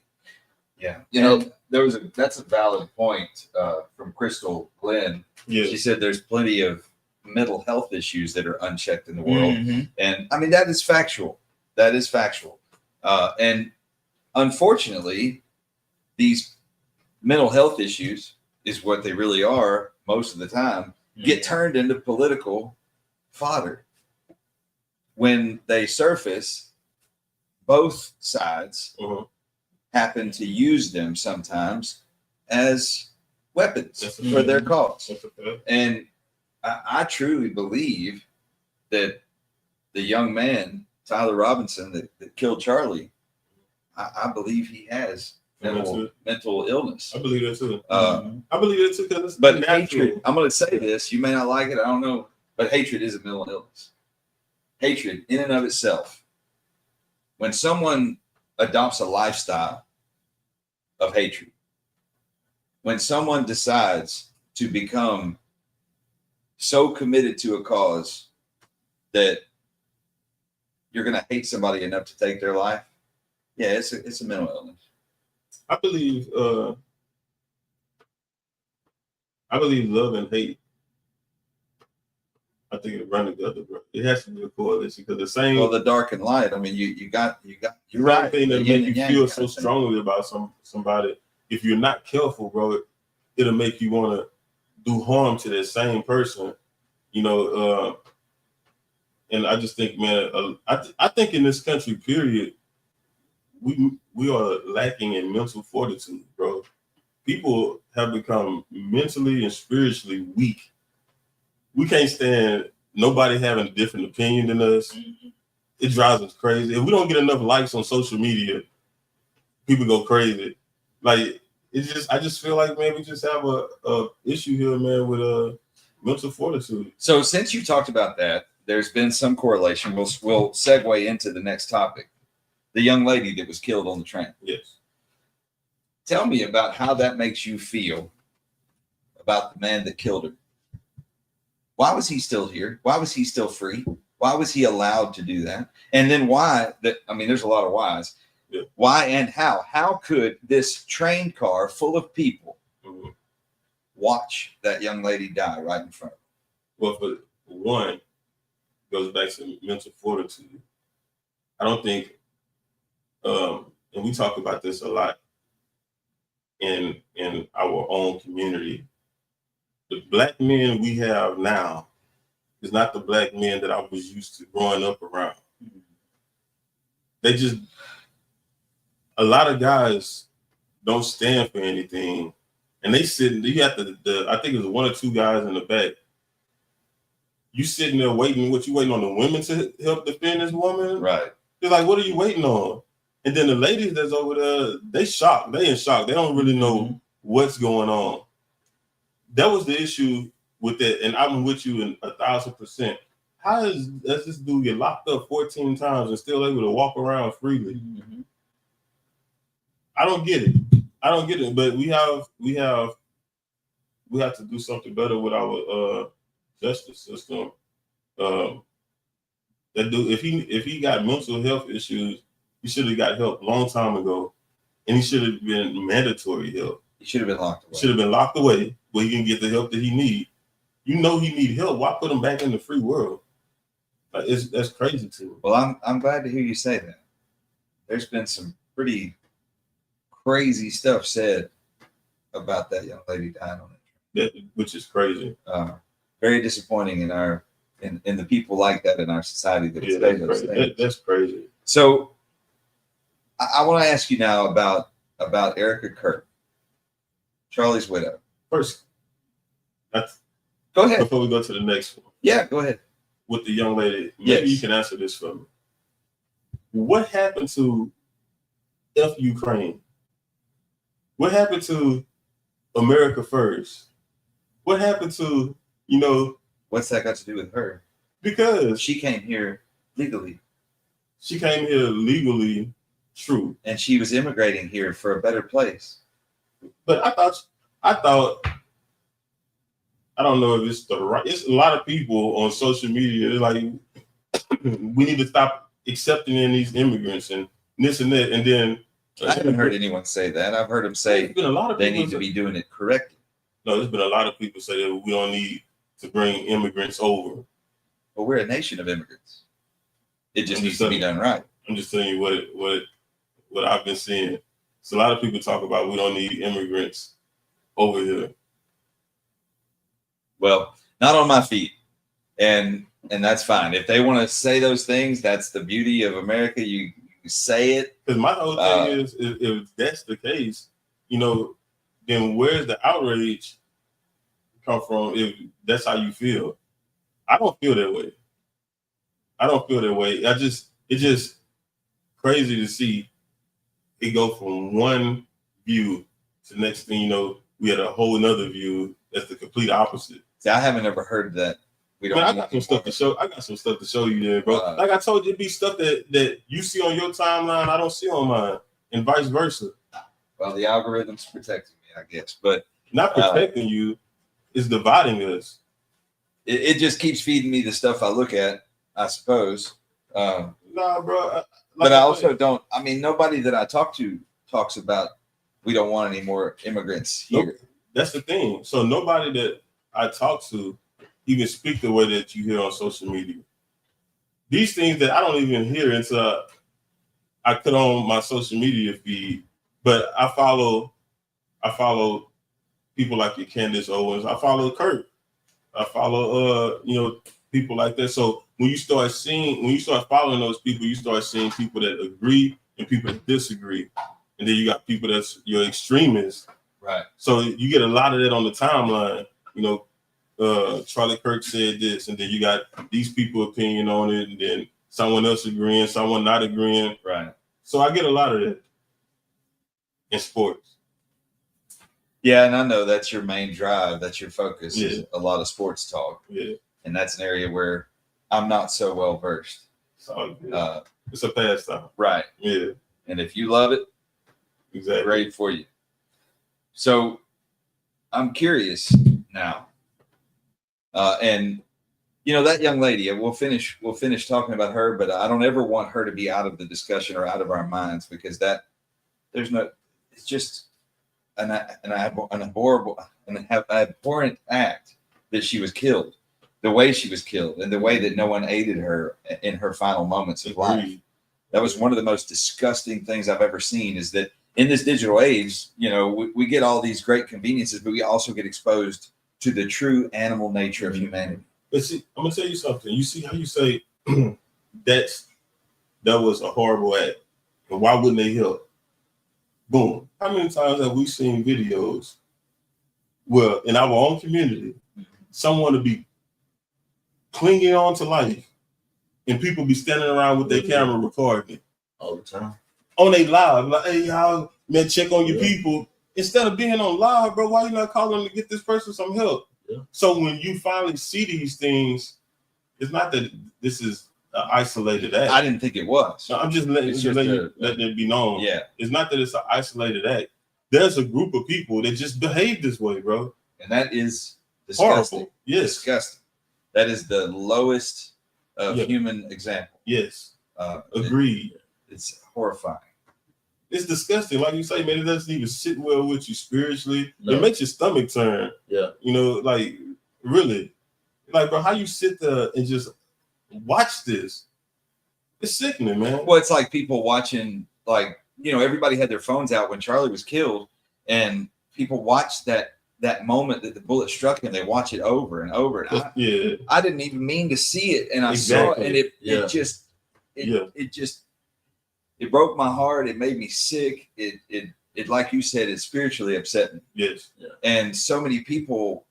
Yeah. You know, that's a valid point from Crystal Glenn. Yeah. She said there's plenty of mental health issues that are unchecked in the world. Mm-hmm. And I mean, that is factual. That is factual. And unfortunately, these mental health issues is what they really are most of the time, get turned into political fodder. When they surface, both sides happen to use them sometimes as weapons for their cause. And I truly believe that the young man, Tyler Robinson, that killed Charlie, I believe he has mental illness. I believe that too. I believe that too, because but hatred, I'm going to say this, you may not like it, I don't know, but hatred is a mental illness. Hatred in and of itself when someone adopts a lifestyle of hatred, when someone decides to become so committed to a cause that you're going to hate somebody enough to take their life, yeah, it's a mental illness. I believe love and hate, I think it run together, bro. It has to be a correlation because the same. Well, the dark and light. I mean, you're You're right. thing that The yin make you and yang feel kind so of thing. strongly about somebody. If you're not careful, bro, it'll make you want to do harm to that same person. You know, and I just think, man, I think in this country, period, we are lacking in mental fortitude, bro. People have become mentally and spiritually weak. We can't stand nobody having a different opinion than us. It drives us crazy. If we don't get enough likes on social media, people go crazy. Like I just feel like, man, we just have a issue here, man, with mental fortitude. So since you talked about that, there's been some correlation. We'll segue into the next topic. The young lady that was killed on the train. Yes. Tell me about how that makes you feel about the man that killed her. Why was he still here? Why was he still free? Why was he allowed to do that? And then why? There's a lot of whys. Yeah. Why and how? How could this train car full of people watch that young lady die right in front of them? Well, for one, goes back to mental fortitude. I don't think, and we talk about this a lot in our own community. The black men we have now is not the black men that I was used to growing up around. They just, a lot of guys don't stand for anything, and they sit. You got I think it was one or two guys in the back. You sitting there waiting. What you waiting on the women to help defend this woman? Right. They're like, what are you waiting on? And then the ladies that's over there, they shocked. They in shock. They don't really know what's going on. That was the issue with that, and I'm with you in 1,000%. How does this dude get locked up 14 times and still able to walk around freely? Mm-hmm. I don't get it. But we have to do something better with our justice system. That dude, if he got mental health issues, he should have got help long time ago, and he should have been mandatory help. He should have been locked away. Should have been locked away where he can get the help that he need. You know he need help. Why put him back in the free world? Like, that's crazy to me. Well, I'm glad to hear you say that. There's been some pretty crazy stuff said about that young lady dying on it. Which is crazy. Very disappointing in the people like that in our society that say those things. That's crazy. So I want to ask you now about Erica Kirk, Charlie's widow. First, go ahead. Before we go to the next one. Yeah, go ahead. With the young lady, maybe you can answer this for me. What happened to Ukraine? What happened to America First? What happened to, what's that got to do with her? Because she came here legally. She came here legally, true. And she was immigrating here for a better place. But I thought, I don't know if it's the right, it's a lot of people on social media, they're like, we need to stop accepting in these immigrants and this and that. And then I haven't heard anyone say that. I've heard them say been a lot of they need to be doing it correctly. No, there's been a lot of people say that we don't need to bring immigrants over. But we're a nation of immigrants. It just needs to be done right. I'm just telling you what I've been seeing. So a lot of people talk about we don't need immigrants over here. Well, not on my feet. And that's fine. If they want to say those things, that's the beauty of America. You say it. Because my whole thing is, if that's the case, then where's the outrage come from if that's how you feel? I don't feel that way. It's just crazy to see it go from one view to the next thing you know, we had a whole another view that's the complete opposite. See, I haven't ever heard that We don't. Man, I need got some stuff to show. I got some stuff to show you there, bro. Uh, Like I told you, it'd be stuff that you see on your timeline, I don't see on mine, and vice versa. Well, the algorithm's protecting me, I guess, but Not protecting you, is dividing us. it just keeps feeding me the stuff I look at, I suppose. Nah, bro. But I also don't. I mean, nobody that I talk to talks about we don't want any more immigrants here. Nope. That's the thing. So nobody that I talk to even speak the way that you hear on social media. These things that I don't even hear until I put on my social media feed. But I follow people like your Candace Owens. I follow Kurt. I follow people like that. So when you start following those people, you start seeing people that agree and people that disagree. And then you got people that's your extremists. Right. So you get a lot of that on the timeline. Charlie Kirk said this, and then you got these people opinion on it, and then someone else agreeing, someone not agreeing. Right. So I get a lot of that in sports. Yeah, and I know that's your main drive, that's your focus, Yeah. is a lot of sports talk. Yeah. And that's an area where I'm not so well versed. So it's a pastime. Right. Yeah. And if you love it, Exactly. great for you. So I'm curious now. And that young lady, we'll finish talking about her, but I don't ever want her to be out of the discussion or out of our minds, because it's just an abhorrent act that she was killed, the way she was killed, and the way that no one aided her in her final moments of life. That was one of the most disgusting things I've ever seen, is that in this digital age, we get all these great conveniences, but we also get exposed to the true animal nature of humanity. But see, I'm gonna tell you something. You see how you say that was a horrible act, and why wouldn't they help? Boom. How many times have we seen videos where in our own community, someone to be clinging on to life, and people be standing around with their camera recording it all the time on a live, like, hey y'all, man, check on your people. Instead of being on live, bro, why you not calling to get this person some help? Yeah. So when you finally see these things, it's not that this is an isolated act. I didn't think it was. No, I'm just letting it be known. Yeah. It's not that it's an isolated act. There's a group of people that just behave this way, bro. And that is disgusting. Horrible. Yes. Disgusting. That is the lowest of human example. Yes. Agreed. It's horrifying. It's disgusting. Like you say, man, it doesn't even sit well with you spiritually. No. It makes your stomach turn. Yeah. Like, really. Like, bro, how you sit there and just watch this? It's sickening, man. Well, it's like people watching, everybody had their phones out when Charlie was killed, and people watched that moment that the bullet struck him. They watch it over and over. And I didn't even mean to see it, and I saw it, and it broke my heart. It made me sick. It like you said, it spiritually upset me. Yes. Yeah. And so many people,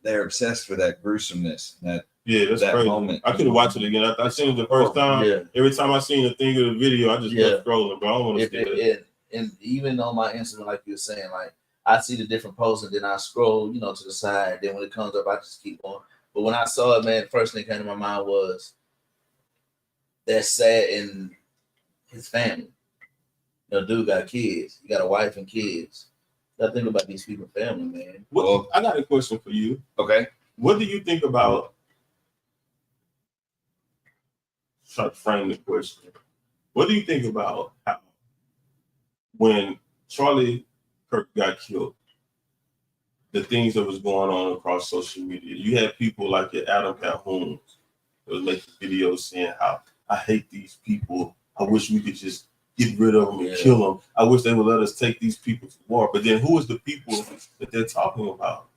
they're obsessed with that gruesomeness. That's that crazy. moment. I could have watched it again. I seen it the first time. Yeah. Every time I seen a thing of the video, I just kept scrolling, bro. I don't want to see it. And even on my Instagram, like you were saying, like I see the different posts and then I scroll, to the side. Then when it comes up, I just keep going. But when I saw it, man, the first thing that came to my mind was that's sad in his family. Dude got kids. He got a wife and kids. Gotta think about these people's family, man. I got a question for you. Okay. What do you think about? Try to frame the question. What do you think about how, when Charlie Kirk got killed, the things that was going on across social media? You had people like your Adam Calhoun that was making videos saying how I hate these people. I wish we could just get rid of them and kill them. I wish they would let us take these people to war. But then who is the people that they're talking about?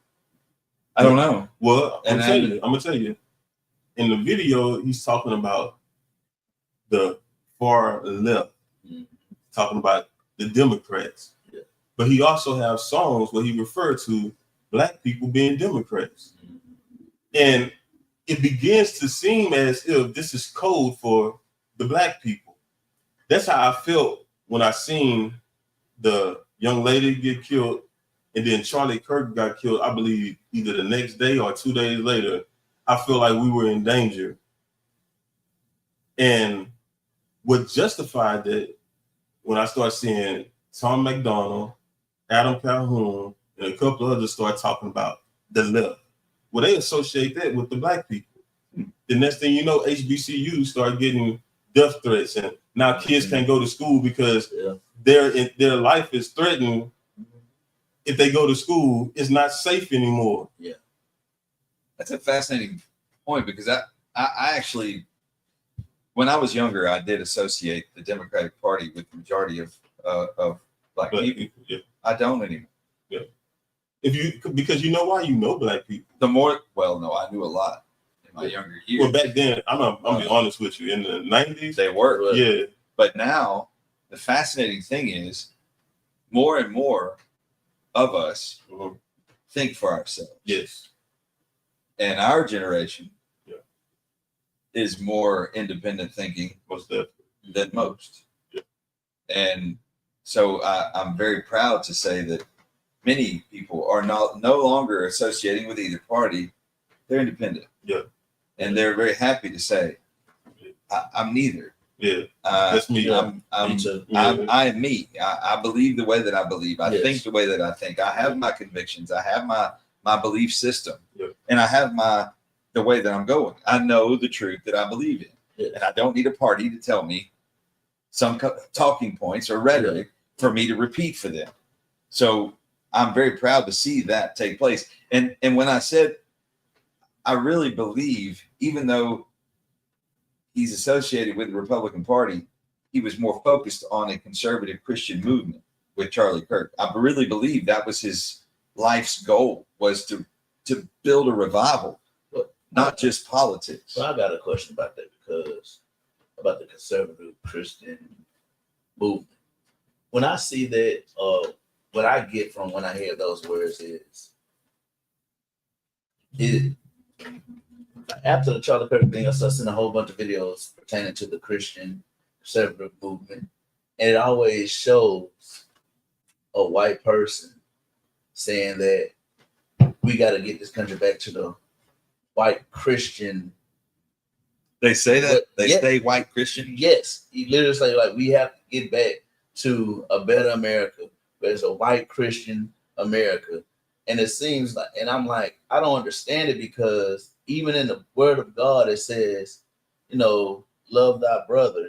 I don't know. Well, I'm gonna tell you. In the video, he's talking about the far left, talking about the Democrats. Yeah. But he also has songs where he referred to Black people being Democrats. And it begins to seem as if this is code for the Black people. That's how I felt when I seen the young lady get killed, and then Charlie Kirk got killed, I believe, either the next day or 2 days later. I feel like we were in danger. And what justified that, when I started seeing Tom McDonald, Adam Calhoun, and a couple others start talking about the left, well, they associate that with the black people. The next thing you know, HBCUs start getting death threats, and now kids can't go to school because their life is threatened. If they go to school, it's not safe anymore. Yeah, that's a fascinating point, because I actually, when I was younger, I did associate the Democratic Party with the majority of black people. Yeah. I don't anymore. Yeah. Because you know why? You know black people. No, I knew a lot in my younger years. Well, back then, I'm be honest with you, in the 90s, they were. Yeah. But now, the fascinating thing is, more and more of us think for ourselves. Yes. And our generation is more independent thinking than most. Yeah. And so I'm very proud to say that many people are no longer associating with either party. They're independent. Yeah. And they're very happy to say, I'm neither. Yeah. That's me. Me too. I am me. I believe the way that I believe. I Yes. think the way that I think. I have my convictions. I have my belief system. Yeah. And I have the way that I'm going. I know the truth that I believe in. Yes. And I don't need a party to tell me some talking points or rhetoric for me to repeat for them. So I'm very proud to see that take place. And when I said, I really believe, even though he's associated with the Republican Party, he was more focused on a conservative Christian movement with Charlie Kirk. I really believe that was his life's goal, was to build a revival, not just politics. So I got a question about that, because about the conservative Christian movement. When I see that, what I get from when I hear those words is, after the Charlie Kirk thing, I started seeing a whole bunch of videos pertaining to the Christian conservative movement, and it always shows a white person saying that we got to get this country back to the white Christian. They say that? They Yeah. say white Christian? Yes, he literally say, like, we have to get back to a better America, where it's a white Christian America. And it seems like, and I'm like, I don't understand it, because even in the Word of God, it says, love thy brother,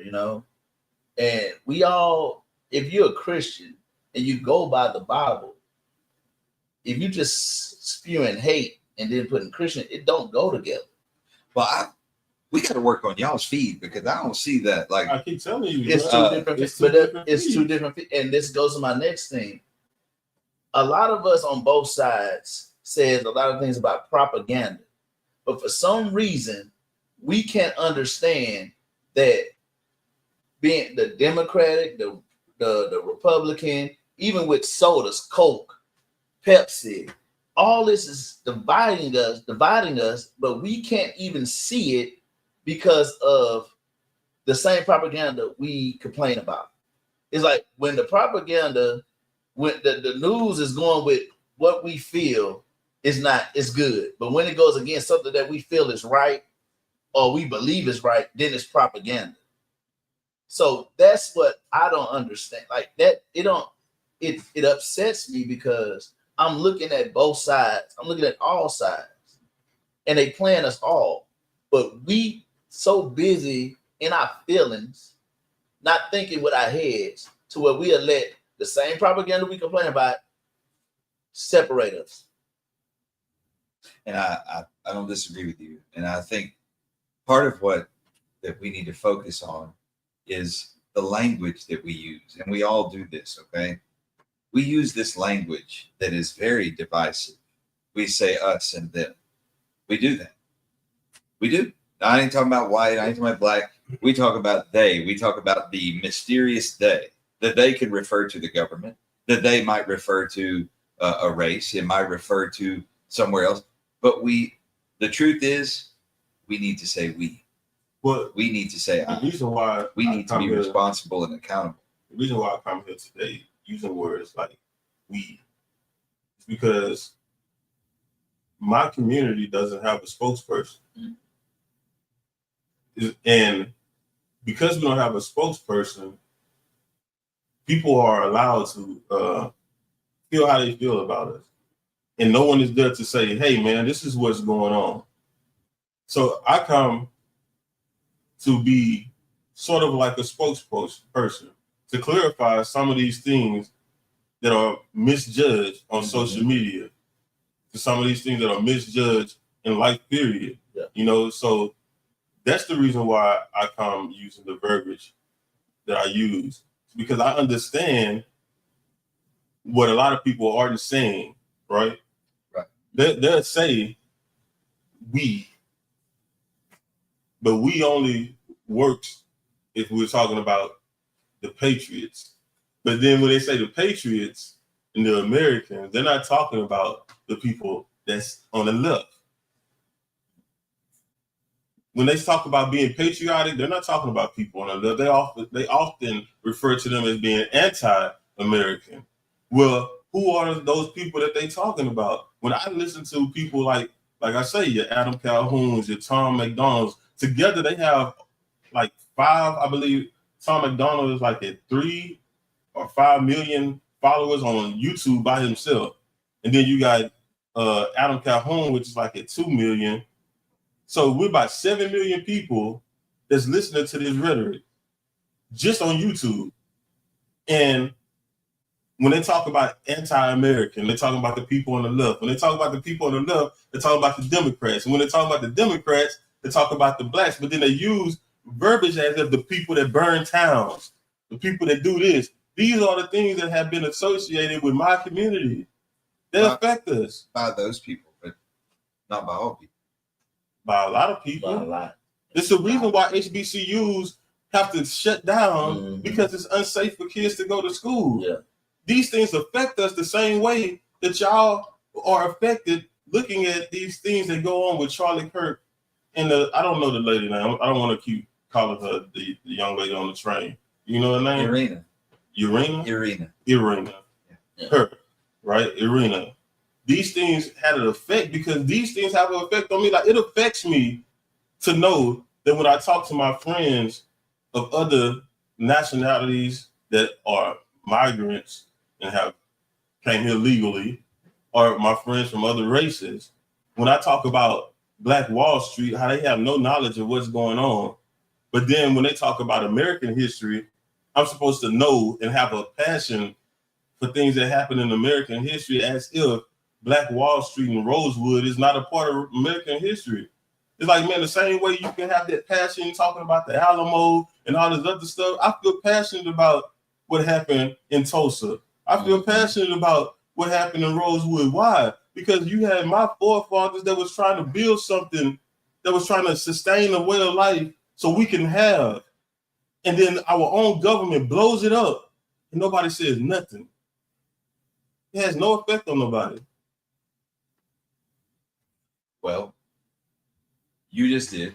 and we all, if you're a Christian and you go by the Bible, if you just spewing hate and then putting Christian, it don't go together. Well, we got to work on y'all's feed, because I don't see that. Like, I keep telling you, It's bro. two different, It's but two different it's two feeds. different. And this goes to my next thing. A lot of us on both sides says a lot of things about propaganda, but for some reason, we can't understand that being the Democratic, the Republican, even with sodas, Coke, Pepsi, all this is dividing us, but we can't even see it because of the same propaganda we complain about. It's like when the propaganda, when the news is going with what we feel is good, but when it goes against something that we feel is right or we believe is right, then it's propaganda. So that's what I don't understand. Like that, it upsets me, because I'm looking at both sides. I'm looking at all sides, and they playing us all. But we so busy in our feelings, not thinking with our heads, to where we let the same propaganda we complain about separate us. and I don't disagree with you. And I think part of what that we need to focus on is the language that we use. And we all do this, okay? We use this language that is very divisive. We say us and them. We do that. We do. I ain't talking about white. I ain't talking about black. We talk about they. We talk about the mysterious they. That they can refer to the government. That they might refer to a race. It might refer to somewhere else. But the truth is, we need to say we. But we need to say the reason why we need to be responsible and accountable. The reason why I come here today using words like we is because my community doesn't have a spokesperson. And because we don't have a spokesperson, people are allowed to feel how they feel about us. And no one is there to say, hey, man, this is what's going on. So I come to be sort of like a spokesperson to clarify some of these things that are misjudged on social media, to some of these things that are misjudged in life, period. Yeah. You know, so that's the reason why I come using the verbiage that I use, because I understand what a lot of people aren't saying, right? Right. They'll say we, but we only works if we're talking about the Patriots. But then when they say the Patriots and the Americans, they're not talking about the people that's on the left. When they talk about being patriotic, they're not talking about people on the left. They often refer to them as being anti-American. Well, who are those people that they talking about? When I listen to people like I say, your Adam Calhouns, your Tom McDonald's, together they have like 5, I believe. Tom McDonald is like at 3 or 5 million followers on YouTube by himself. And then you got Adam Calhoun, which is like at 2 million. So we're about 7 million people that's listening to this rhetoric just on YouTube. And when they talk about anti-American, they're talking about the people on the left. When they talk about the people on the left, they're talking about the Democrats. And when they talk about the Democrats, they talk about the blacks. But then they use verbiage as if the people that burn towns, the people that do this. These are the things that have been associated with my community. They affect us. By those people, but not by all people. By a lot of people. By a lot. It's the reason why HBCUs have to shut down because it's unsafe for kids to go to school. Yeah. These things affect us the same way that y'all are affected looking at these things that go on with Charlie Kirk and I don't know the lady name. I don't want to keep calling her the young lady on the train. You know her name? Irina. Yeah. Her, right? Irina. These things had an effect because these things have an effect on me. Like, it affects me to know that when I talk to my friends of other nationalities that are migrants and have came here legally, or my friends from other races, when I talk about Black Wall Street, how they have no knowledge of what's going on. But then when they talk about American history, I'm supposed to know and have a passion for things that happen in American history as if Black Wall Street and Rosewood is not a part of American history. It's like, man, the same way you can have that passion talking about the Alamo and all this other stuff, I feel passionate about what happened in Tulsa. I feel passionate about what happened in Rosewood. Why? Because you had my forefathers that was trying to build something, that was trying to sustain a way of life so we can have. And then our own government blows it up and nobody says nothing. It has no effect on nobody. Well, you just did.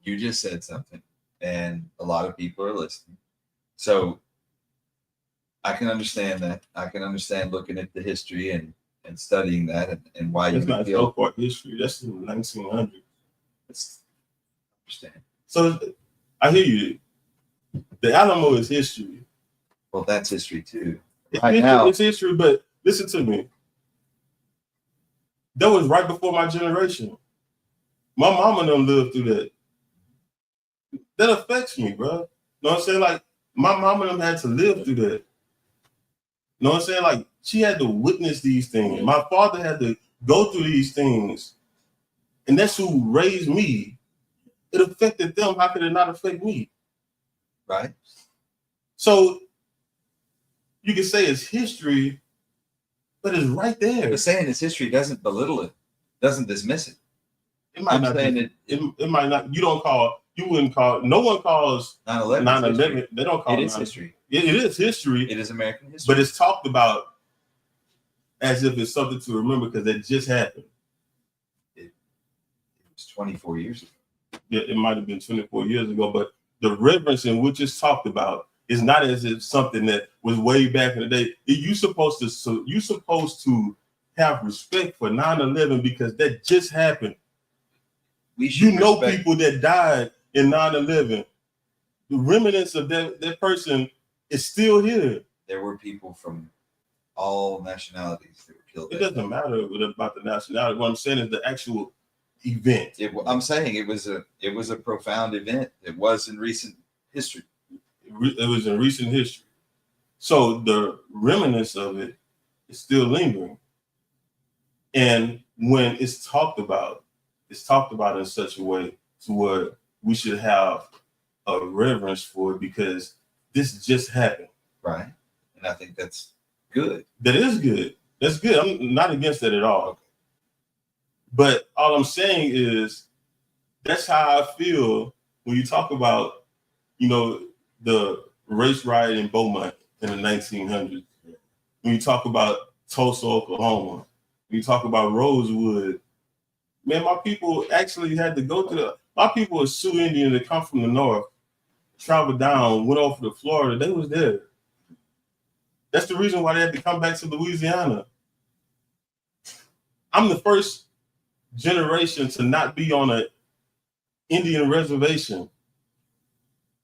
You just said something, and a lot of people are listening. So I can understand that. I can understand looking at the history and studying that and why you It's not feel. so far history. That's in the 1900s. It's, understand. So I hear you. The Alamo is history. Well, that's history too. It's history, but listen to me. That was right before my generation. My mama and them lived through that. That affects me, bro. You know what I'm saying? Like, my mama and them had to live through that. You know what I'm saying? Like, she had to witness these things. My father had to go through these things. And that's who raised me. It affected them. How could it not affect me? Right. So you can say it's history, but it's right there. But saying it's history doesn't belittle it, doesn't dismiss it. It might not be. It might not. You wouldn't call. No one calls 9/11. They don't call it. It is history. It is history. It is American history. But it's talked about as if it's something to remember because it just happened. It was 24 years ago. Yeah, it might have been 24 years ago, but the reverence in which it's talked about is not as if something that was way back in the day. You're supposed to have respect for 9/11 because that just happened. We should respect people that died in 9/11. The remnants of that person is still here. There were people from all nationalities that were killed. It doesn't matter about the nationality. What I'm saying is the actual event. I'm saying it was a profound event. It was in recent history. It was in recent history. So the remnants of it is still lingering. And when it's talked about in such a way to where we should have a reverence for it because this just happened. Right. And I think that's good. That is good. That's good. I'm not against that at all. Okay. But all I'm saying is that's how I feel when you talk about, the race riot in Beaumont in the 1900s. When you talk about Tulsa, Oklahoma, when you talk about Rosewood, man, my people actually had to go to my people are Sioux Indian that come from the north, traveled down, went off to Florida. They was there. That's the reason why they had to come back to Louisiana. I'm the first generation to not be on an Indian reservation.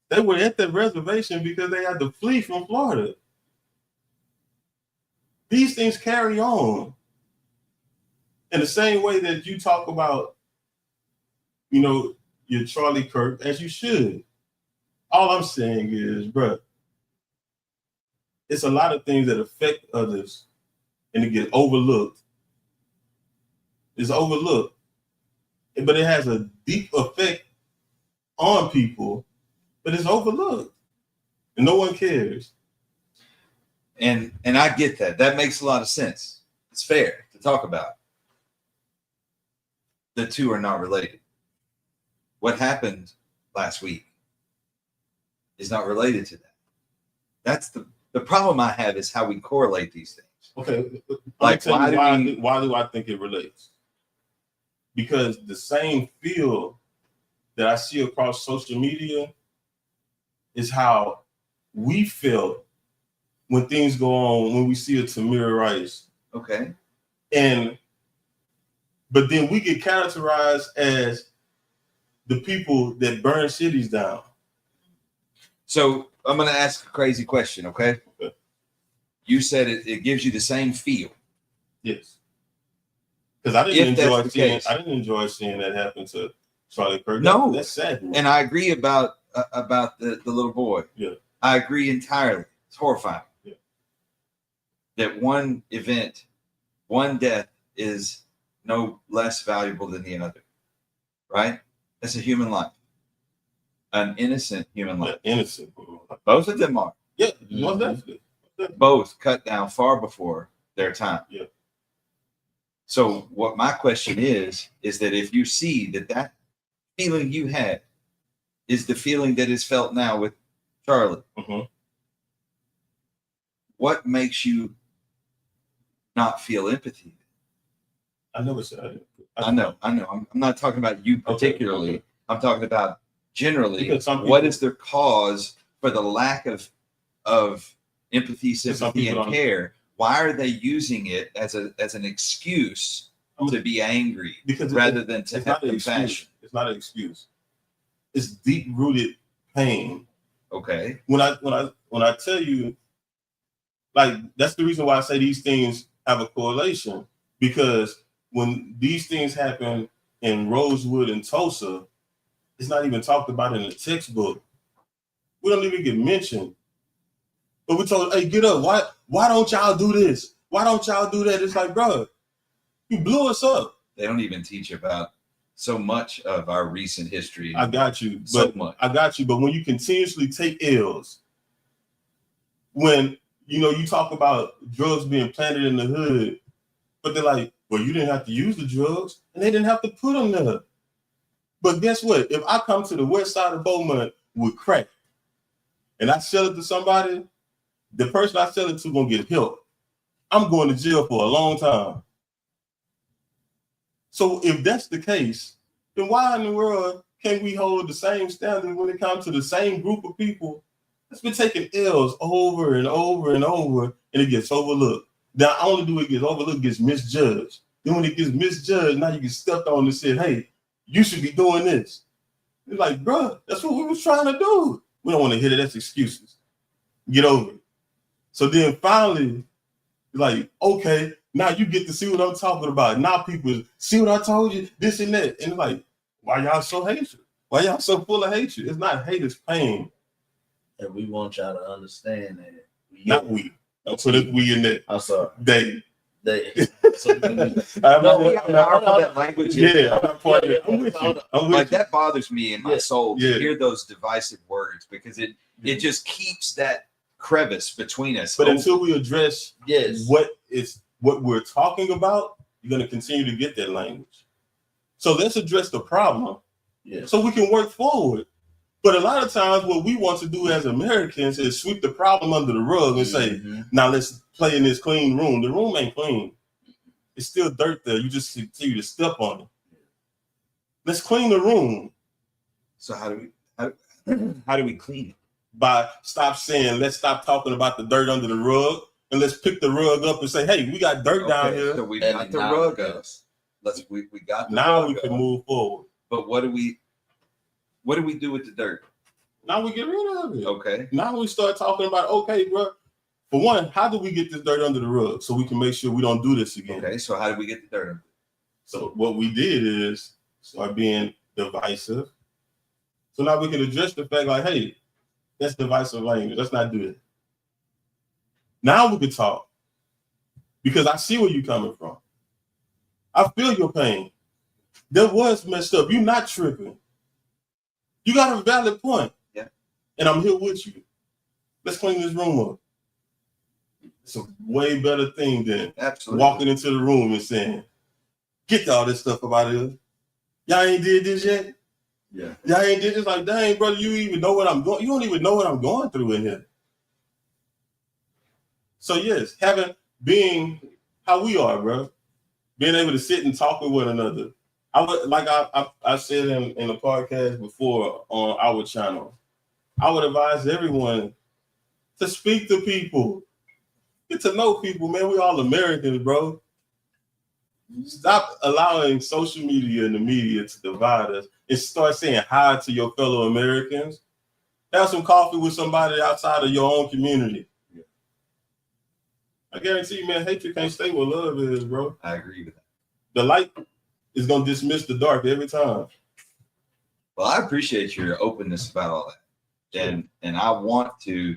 They were at that reservation because they had to flee from Florida. These things carry on. In the same way that you talk about, your Charlie Kirk, as you should. All I'm saying is, bro, it's a lot of things that affect others and it get overlooked. It's overlooked, but it has a deep effect on people, but it's overlooked and no one cares. And I get that. That makes a lot of sense. It's fair to talk about. The two are not related. What happened last week is not related to that. That's the problem I have is how we correlate these things. Okay. Like why do I think it relates? Because the same feel that I see across social media is how we feel when things go on, when we see a Tamir Rice. Okay. But then we get characterized as the people that burn cities down. So I'm going to ask a crazy question, okay? You said it gives you the same feel. Yes. Because I didn't enjoy seeing that happen to Charlie Kirk. No, that's sad. And I agree about the little boy. Yeah. I agree entirely. It's horrifying. Yeah. That one event, one death is no less valuable than the other. Right? That's a human life. An innocent human life. Yeah, innocent. Both of them are. Yeah, most definitely. Both cut down far before their time. Yeah. So what my question is that if you see that feeling you had is the feeling that is felt now with Charlie, what makes you not feel empathy? I never said I know. I'm not talking about you particularly. Okay. I'm talking about generally. What is the cause for the lack of empathy, sympathy, and care? Why are they using it as an excuse to be angry rather than to have compassion? It's not an excuse. It's deep-rooted pain. Okay. When I tell you, like, that's the reason why I say these things have a correlation, because when these things happen in Rosewood and Tulsa, it's not even talked about in the textbook. We don't even get mentioned. But we told, hey, get up. Why don't y'all do this? Why don't y'all do that? It's like, bro, you blew us up. They don't even teach about so much of our recent history. I got you. I got you. But when you continuously take L's, when you talk about drugs being planted in the hood, but they're like, well, you didn't have to use the drugs, and they didn't have to put them there. But guess what? If I come to the west side of Beaumont with crack, and I sell it to somebody, the person I sell it to gonna get help. I'm going to jail for a long time. So if that's the case, then why in the world can't we hold the same standard when it comes to the same group of people that's been taking L's over and over and over, and it gets overlooked? Not only do it get overlooked, it gets misjudged. Then when it gets misjudged, now you get stepped on and said, hey, you should be doing this. It's like, bro, that's what we was trying to do. We don't want to hear that. That's excuses. Get over it. So then finally, like, okay, now you get to see what I'm talking about. Now people see what I told you, this and that. And it's like, why y'all so hateful? Why y'all so full of hatred? It's not hate, it's pain. And we want y'all to understand that. Not we. I'll put it we in there. I'm sorry. They. So I'm not language. Yeah, I'm not part of it. I'm with you. Like that bothers me in my soul to Yeah. hear those divisive words because it just keeps that crevice between us. But until we address yes, what we're talking about, you're going to continue to get that language. So let's address the problem, so we can work forward. But a lot of times, what we want to do as Americans is sweep the problem under the rug and say, "Now let's play in this clean room." The room ain't clean; it's still dirt there. You just continue to step on it. Let's clean the room. So how do we clean it? By stop saying, let's stop talking about the dirt under the rug and let's pick the rug up and say, hey, we got dirt down here. So we got the rug up. We got the now rug we can up. move forward. But what do we do with the dirt? Now we get rid of it. Okay. Now we start talking about, okay, bro, for one, how do we get this dirt under the rug so we can make sure we don't do this again? Okay, so how do we get the dirt? So what we did is start being divisive. So now we can address the fact like, hey, that's divisive language. Let's not do it. Now we can talk because I see where you're coming from. I feel your pain. That was messed up. You're not tripping. You got a valid point. Yeah. And I'm here with you. Let's clean this room up. It's a way better thing than walking into the room and saying, get all this stuff up out of here. Y'all ain't did this yet? Yeah. Y'all ain't did this. Like, dang, brother, you even know what I'm going. You don't even know what I'm going through in here. So yes, being how we are, bro, being able to sit and talk with one another. I said in the podcast before on our channel, I would advise everyone to speak to people, get to know people, man. We all Americans, bro. Stop allowing social media and the media to divide us and start saying hi to your fellow Americans. Have some coffee with somebody outside of your own community. Yeah. I guarantee you, man, hatred can't stay where love is, bro. I agree with that. The light is going to dismiss the dark every time. Well, I appreciate your openness about all that. And I want to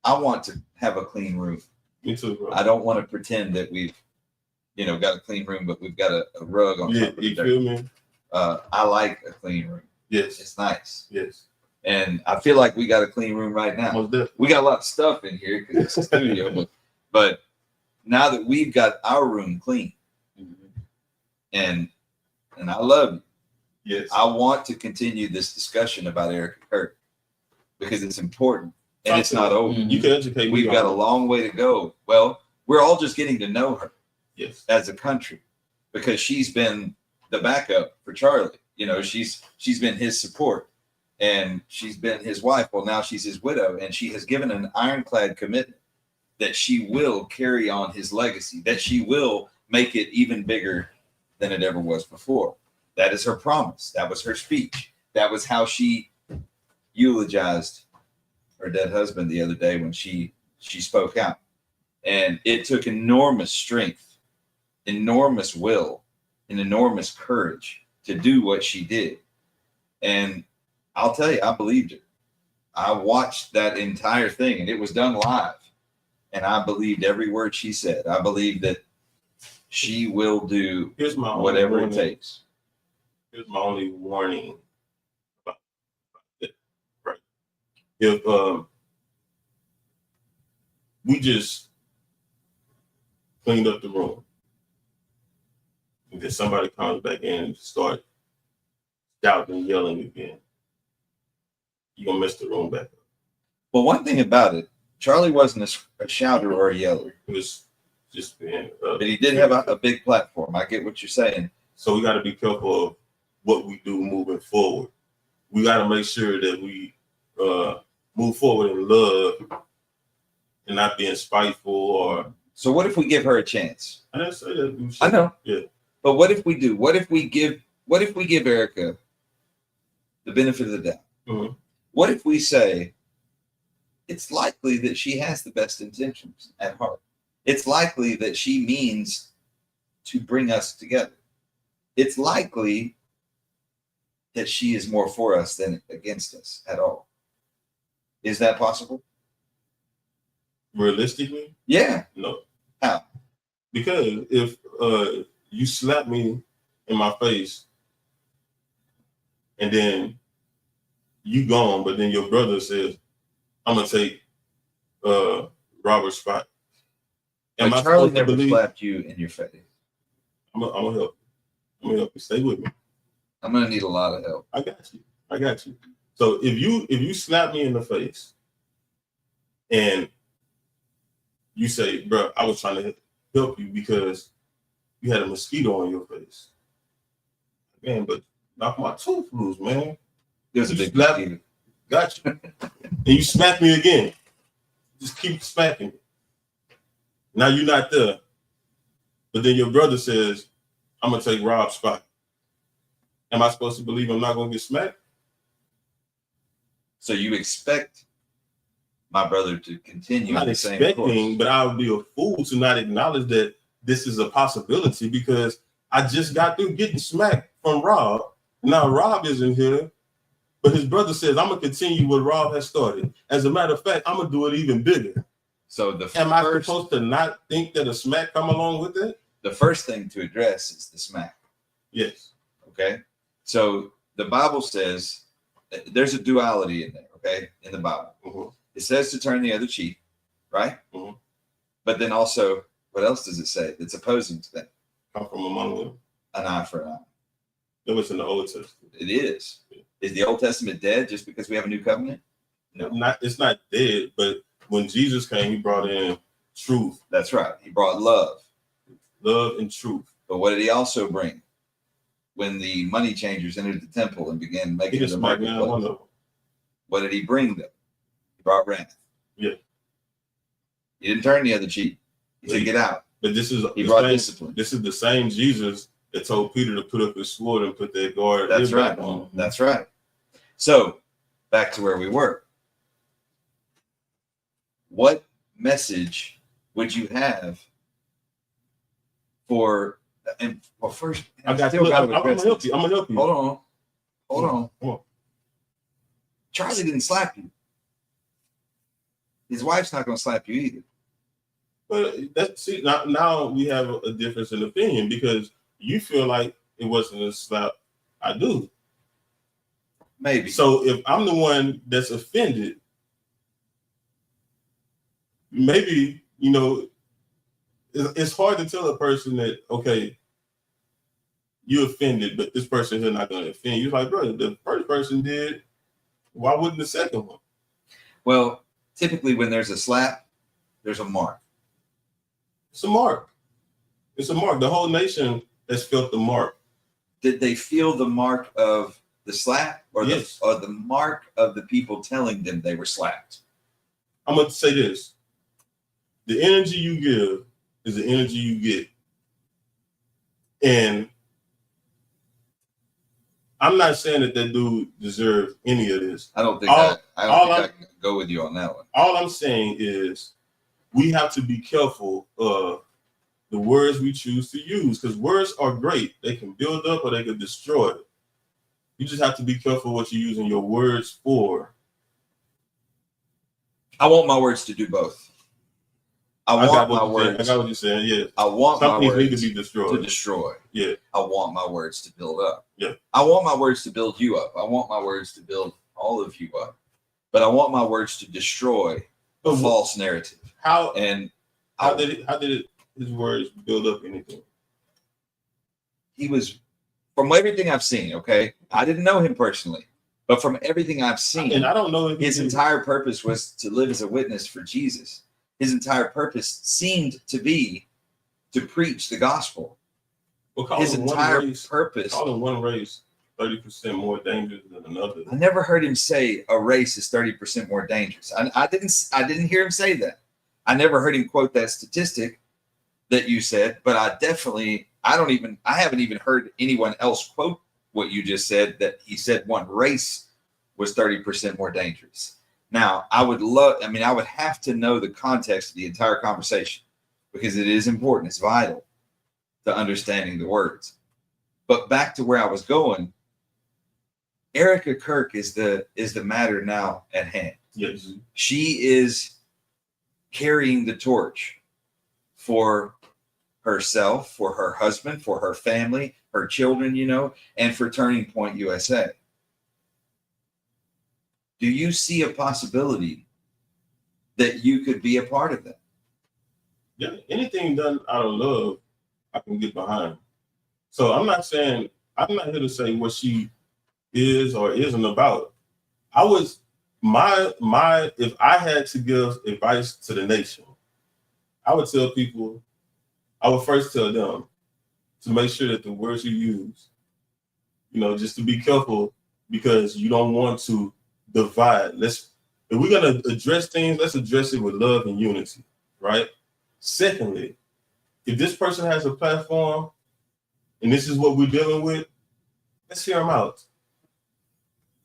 have a clean room. Me too, bro. I don't want to pretend that we've got a clean room, but we've got a rug on top of the dirt. You feel me? I like a clean room. Yes. It's nice. Yes. And I feel like we got a clean room right now. We got a lot of stuff in here because it's a studio, but now that we've got our room clean, and I love you. Yes. I want to continue this discussion about Erica Kirk because it's important and it's not over. You can educate me. We've got a long way to go. Well, we're all just getting to know her. Yes. As a country, because she's been the backup for Charlie. She's been his support and she's been his wife. Well, now she's his widow, and she has given an ironclad commitment that she will carry on his legacy, that she will make it even bigger than it ever was before. That is her promise. That was her speech. That was how she eulogized her dead husband the other day when she spoke out. And it took enormous strength, enormous will, and enormous courage to do what she did. And I'll tell you, I believed her. I watched that entire thing, and it was done live. And I believed every word she said. I believe that she will do whatever it takes. Here's my only warning about it. Right. If we just cleaned up the room, and then somebody comes back in and start shouting and yelling again, you're gonna mess the room back up. Well, one thing about it, Charlie wasn't a shouter or a yeller. It was just being. But he did have a big platform. I get what you're saying. So we got to be careful of what we do moving forward. We got to make sure that we move forward in love and not being spiteful or So what if we give her a chance? I didn't say that. I know. Yeah. But what if we do? What if we give Erica the benefit of the doubt? Mm-hmm. What if we say it's likely that she has the best intentions at heart? It's likely that she means to bring us together. It's likely that she is more for us than against us at all. Is that possible? Realistically? Yeah. No. How? Because if you slap me in my face and then you gone, but then your brother says, I'm gonna take Robert's spot. Am I Charlie supposed to never believe? slapped you in your face. I'm gonna help you. I'm gonna help you. Stay with me. I'm gonna need a lot of help. I got you. I got you. So if you slap me in the face and you say, bro, I was trying to help you because you had a mosquito on your face. Man, but knock my tooth loose, man. There's a You big slap mosquito. Got you. And you smack me again. Just keep smacking me. Now you're not there. But then your brother says, I'm gonna take Rob's spot. Am I supposed to believe I'm not gonna get smacked? So you expect my brother to continue I'm not in the same expecting, course. but I would be a fool to not acknowledge that this is a possibility because I just got through getting smacked from Rob. Now Rob isn't here, but his brother says, I'm gonna continue what Rob has started. As a matter of fact, I'm gonna do it even bigger. So the Am I first, supposed to not think that a smack come along with it? the first thing to address is the smack. Yes. Okay. So the Bible says there's a duality in there. Okay. In the Bible, Mm-hmm. it says to turn the other cheek, right? Mm-hmm. But then also, what else does it say that's opposing to that? Come from among them. An eye for an eye. That was in the Old Testament. It is. Is the Old Testament dead just because we have a new covenant? No. It's not dead, but when Jesus came, he brought in truth, That's right. He brought love. love and truth. But what did he also bring? When the money changers entered the temple and began He making just the smacked down one marketplace, of them. what did he bring them? He brought wrath. Yeah. He didn't turn the other cheek. He said, Yeah. get out. But this is He the brought same, discipline. this is the same Jesus that told Peter to put up his sword and put that guard. That's ear right. back on. That's right. So back to where we were. What message would you have for, and well, first, I got still you. gotta I'm gonna address help this. you. I'm gonna help you. Hold on. Hold on. Come on. Charlie didn't slap you. His wife's not going to slap you either. But now we have a difference in opinion because you feel like it wasn't a slap. I do. Maybe. So if I'm the one that's offended, maybe, it's hard to tell a person that, okay, you offended, but this person is not going to offend you. Like, bro, the first person did. Why wouldn't the second one? Well, typically when there's a slap, there's a mark. It's a mark. It's a mark. The whole nation has felt the mark. Did they feel the mark of the slap or, Yes. or the mark of the people telling them they were slapped? I'm going to say this. The energy you give is the energy you get. And I'm not saying that dude deserved any of this. I don't think All- I can go with you on that one. All I'm saying is we have to be careful of the words we choose to use because words are great. They can build up or they can destroy. You just have to be careful what you're using your words for. I want my words to do both. I want my words. I got what you're saying. Yeah. I want Some my things need words to be destroyed. to destroy. Yeah. I want my words to build up. Yeah. I want my words to build you up. I want my words to build all of you up. But I want my words to destroy a But false narrative. How And did his words build up anything? he was, from everything I've seen, okay? I didn't know him personally, but from everything I've seen, And I don't know if his entire purpose was to live as a witness for Jesus. His entire purpose seemed to be to preach the gospel. His entire purpose. Calling one race 30% more dangerous than another. I never heard him say a race is 30% more dangerous. I didn't hear him say that. I never heard him quote that statistic. that you said, but I haven't even heard anyone else quote what you just said, that he said one race was 30% more dangerous. Now, I would have to know the context of the entire conversation, because it is important. It's vital to understanding the words. But back to where I was going, Erica Kirk is the matter now at hand. Yes. She is carrying the torch for herself, for her husband, for her family, her children, and for Turning Point USA. Do you see a possibility that you could be a part of that? Yeah, anything done out of love, I can get behind. So I'm not here to say what she is or isn't about. If I had to give advice to the nation, I would first tell them to make sure that the words you use, just to be careful, because you don't want to divide. If we're gonna address things, let's address it with love and unity, right? Secondly, if this person has a platform and this is what we're dealing with, let's hear them out.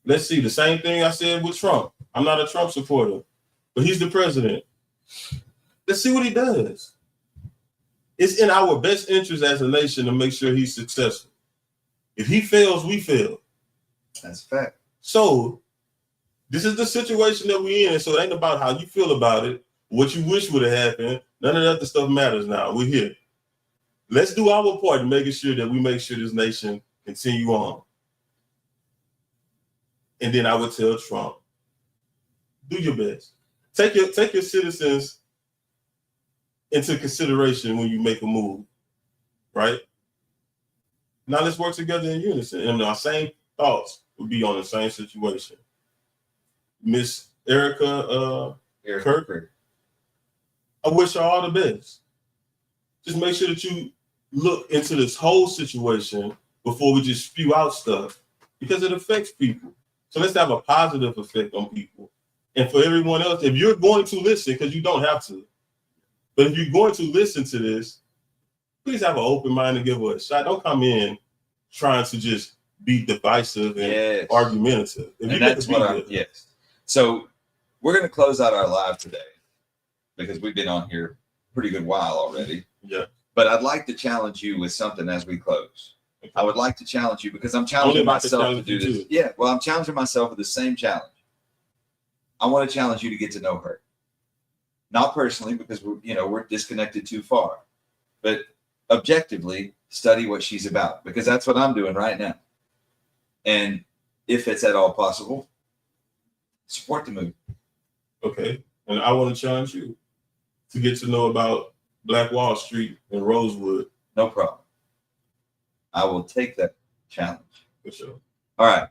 Let's see. The same thing I said with Trump. I'm not a Trump supporter, but he's the president. Let's see what he does. It's in our best interest as a nation to make sure he's successful. If he fails, we fail. That's a fact. So this is the situation that we're in. So it ain't about how you feel about it, what you wish would have happened. None of that other stuff matters now. We're here. Let's do our part in making sure that we make sure this nation continue on. And then I would tell Trump, do your best. Take your citizens into consideration when you make a move, right? Now let's work together in unison. And our same thoughts would be on the same situation. Miss Erica Kirk, I wish her all the best. Just make sure that you look into this whole situation before we just spew out stuff, because it affects people. So let's have a positive effect on people. And for everyone else, if you're going to listen, because you don't have to, but if you're going to listen to this, please have an open mind and give it a shot. Don't come in trying to just be divisive and argumentative. Yes. So we're going to close out our live today, because we've been on here a pretty good while already. Yeah. But I'd like to challenge you with something as we close. Okay. I would like to challenge you, because I'm challenging myself to do this. Too. Yeah, well, I'm challenging myself with the same challenge. I want to challenge you to get to know her. Not personally, because we're disconnected too far, but objectively study what she's about, because that's what I'm doing right now. And if it's at all possible, support the movement. Okay. And I want to challenge you to get to know about Black Wall Street and Rosewood. No problem. I will take that challenge. For sure. All right.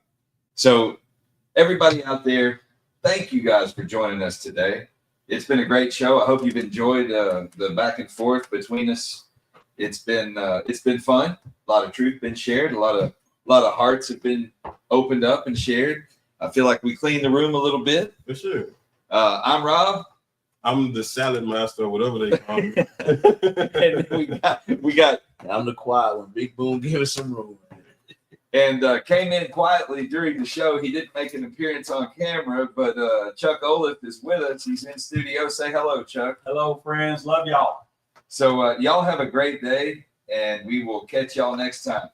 So everybody out there, thank you guys for joining us today. It's been a great show. I hope you've enjoyed the back and forth between us. It's been fun. A lot of truth been shared. A lot of hearts have been opened up and shared. I feel like we cleaned the room a little bit. For sure. I'm Rob. I'm the salad master, whatever they call me. And we got. I'm the quiet one. Big Boone, give us some room. And came in quietly during the show. He didn't make an appearance on camera, but Chuck Olaf is with us. He's in studio. Say hello, Chuck. Hello, friends. Love y'all. So y'all have a great day, and we will catch y'all next time.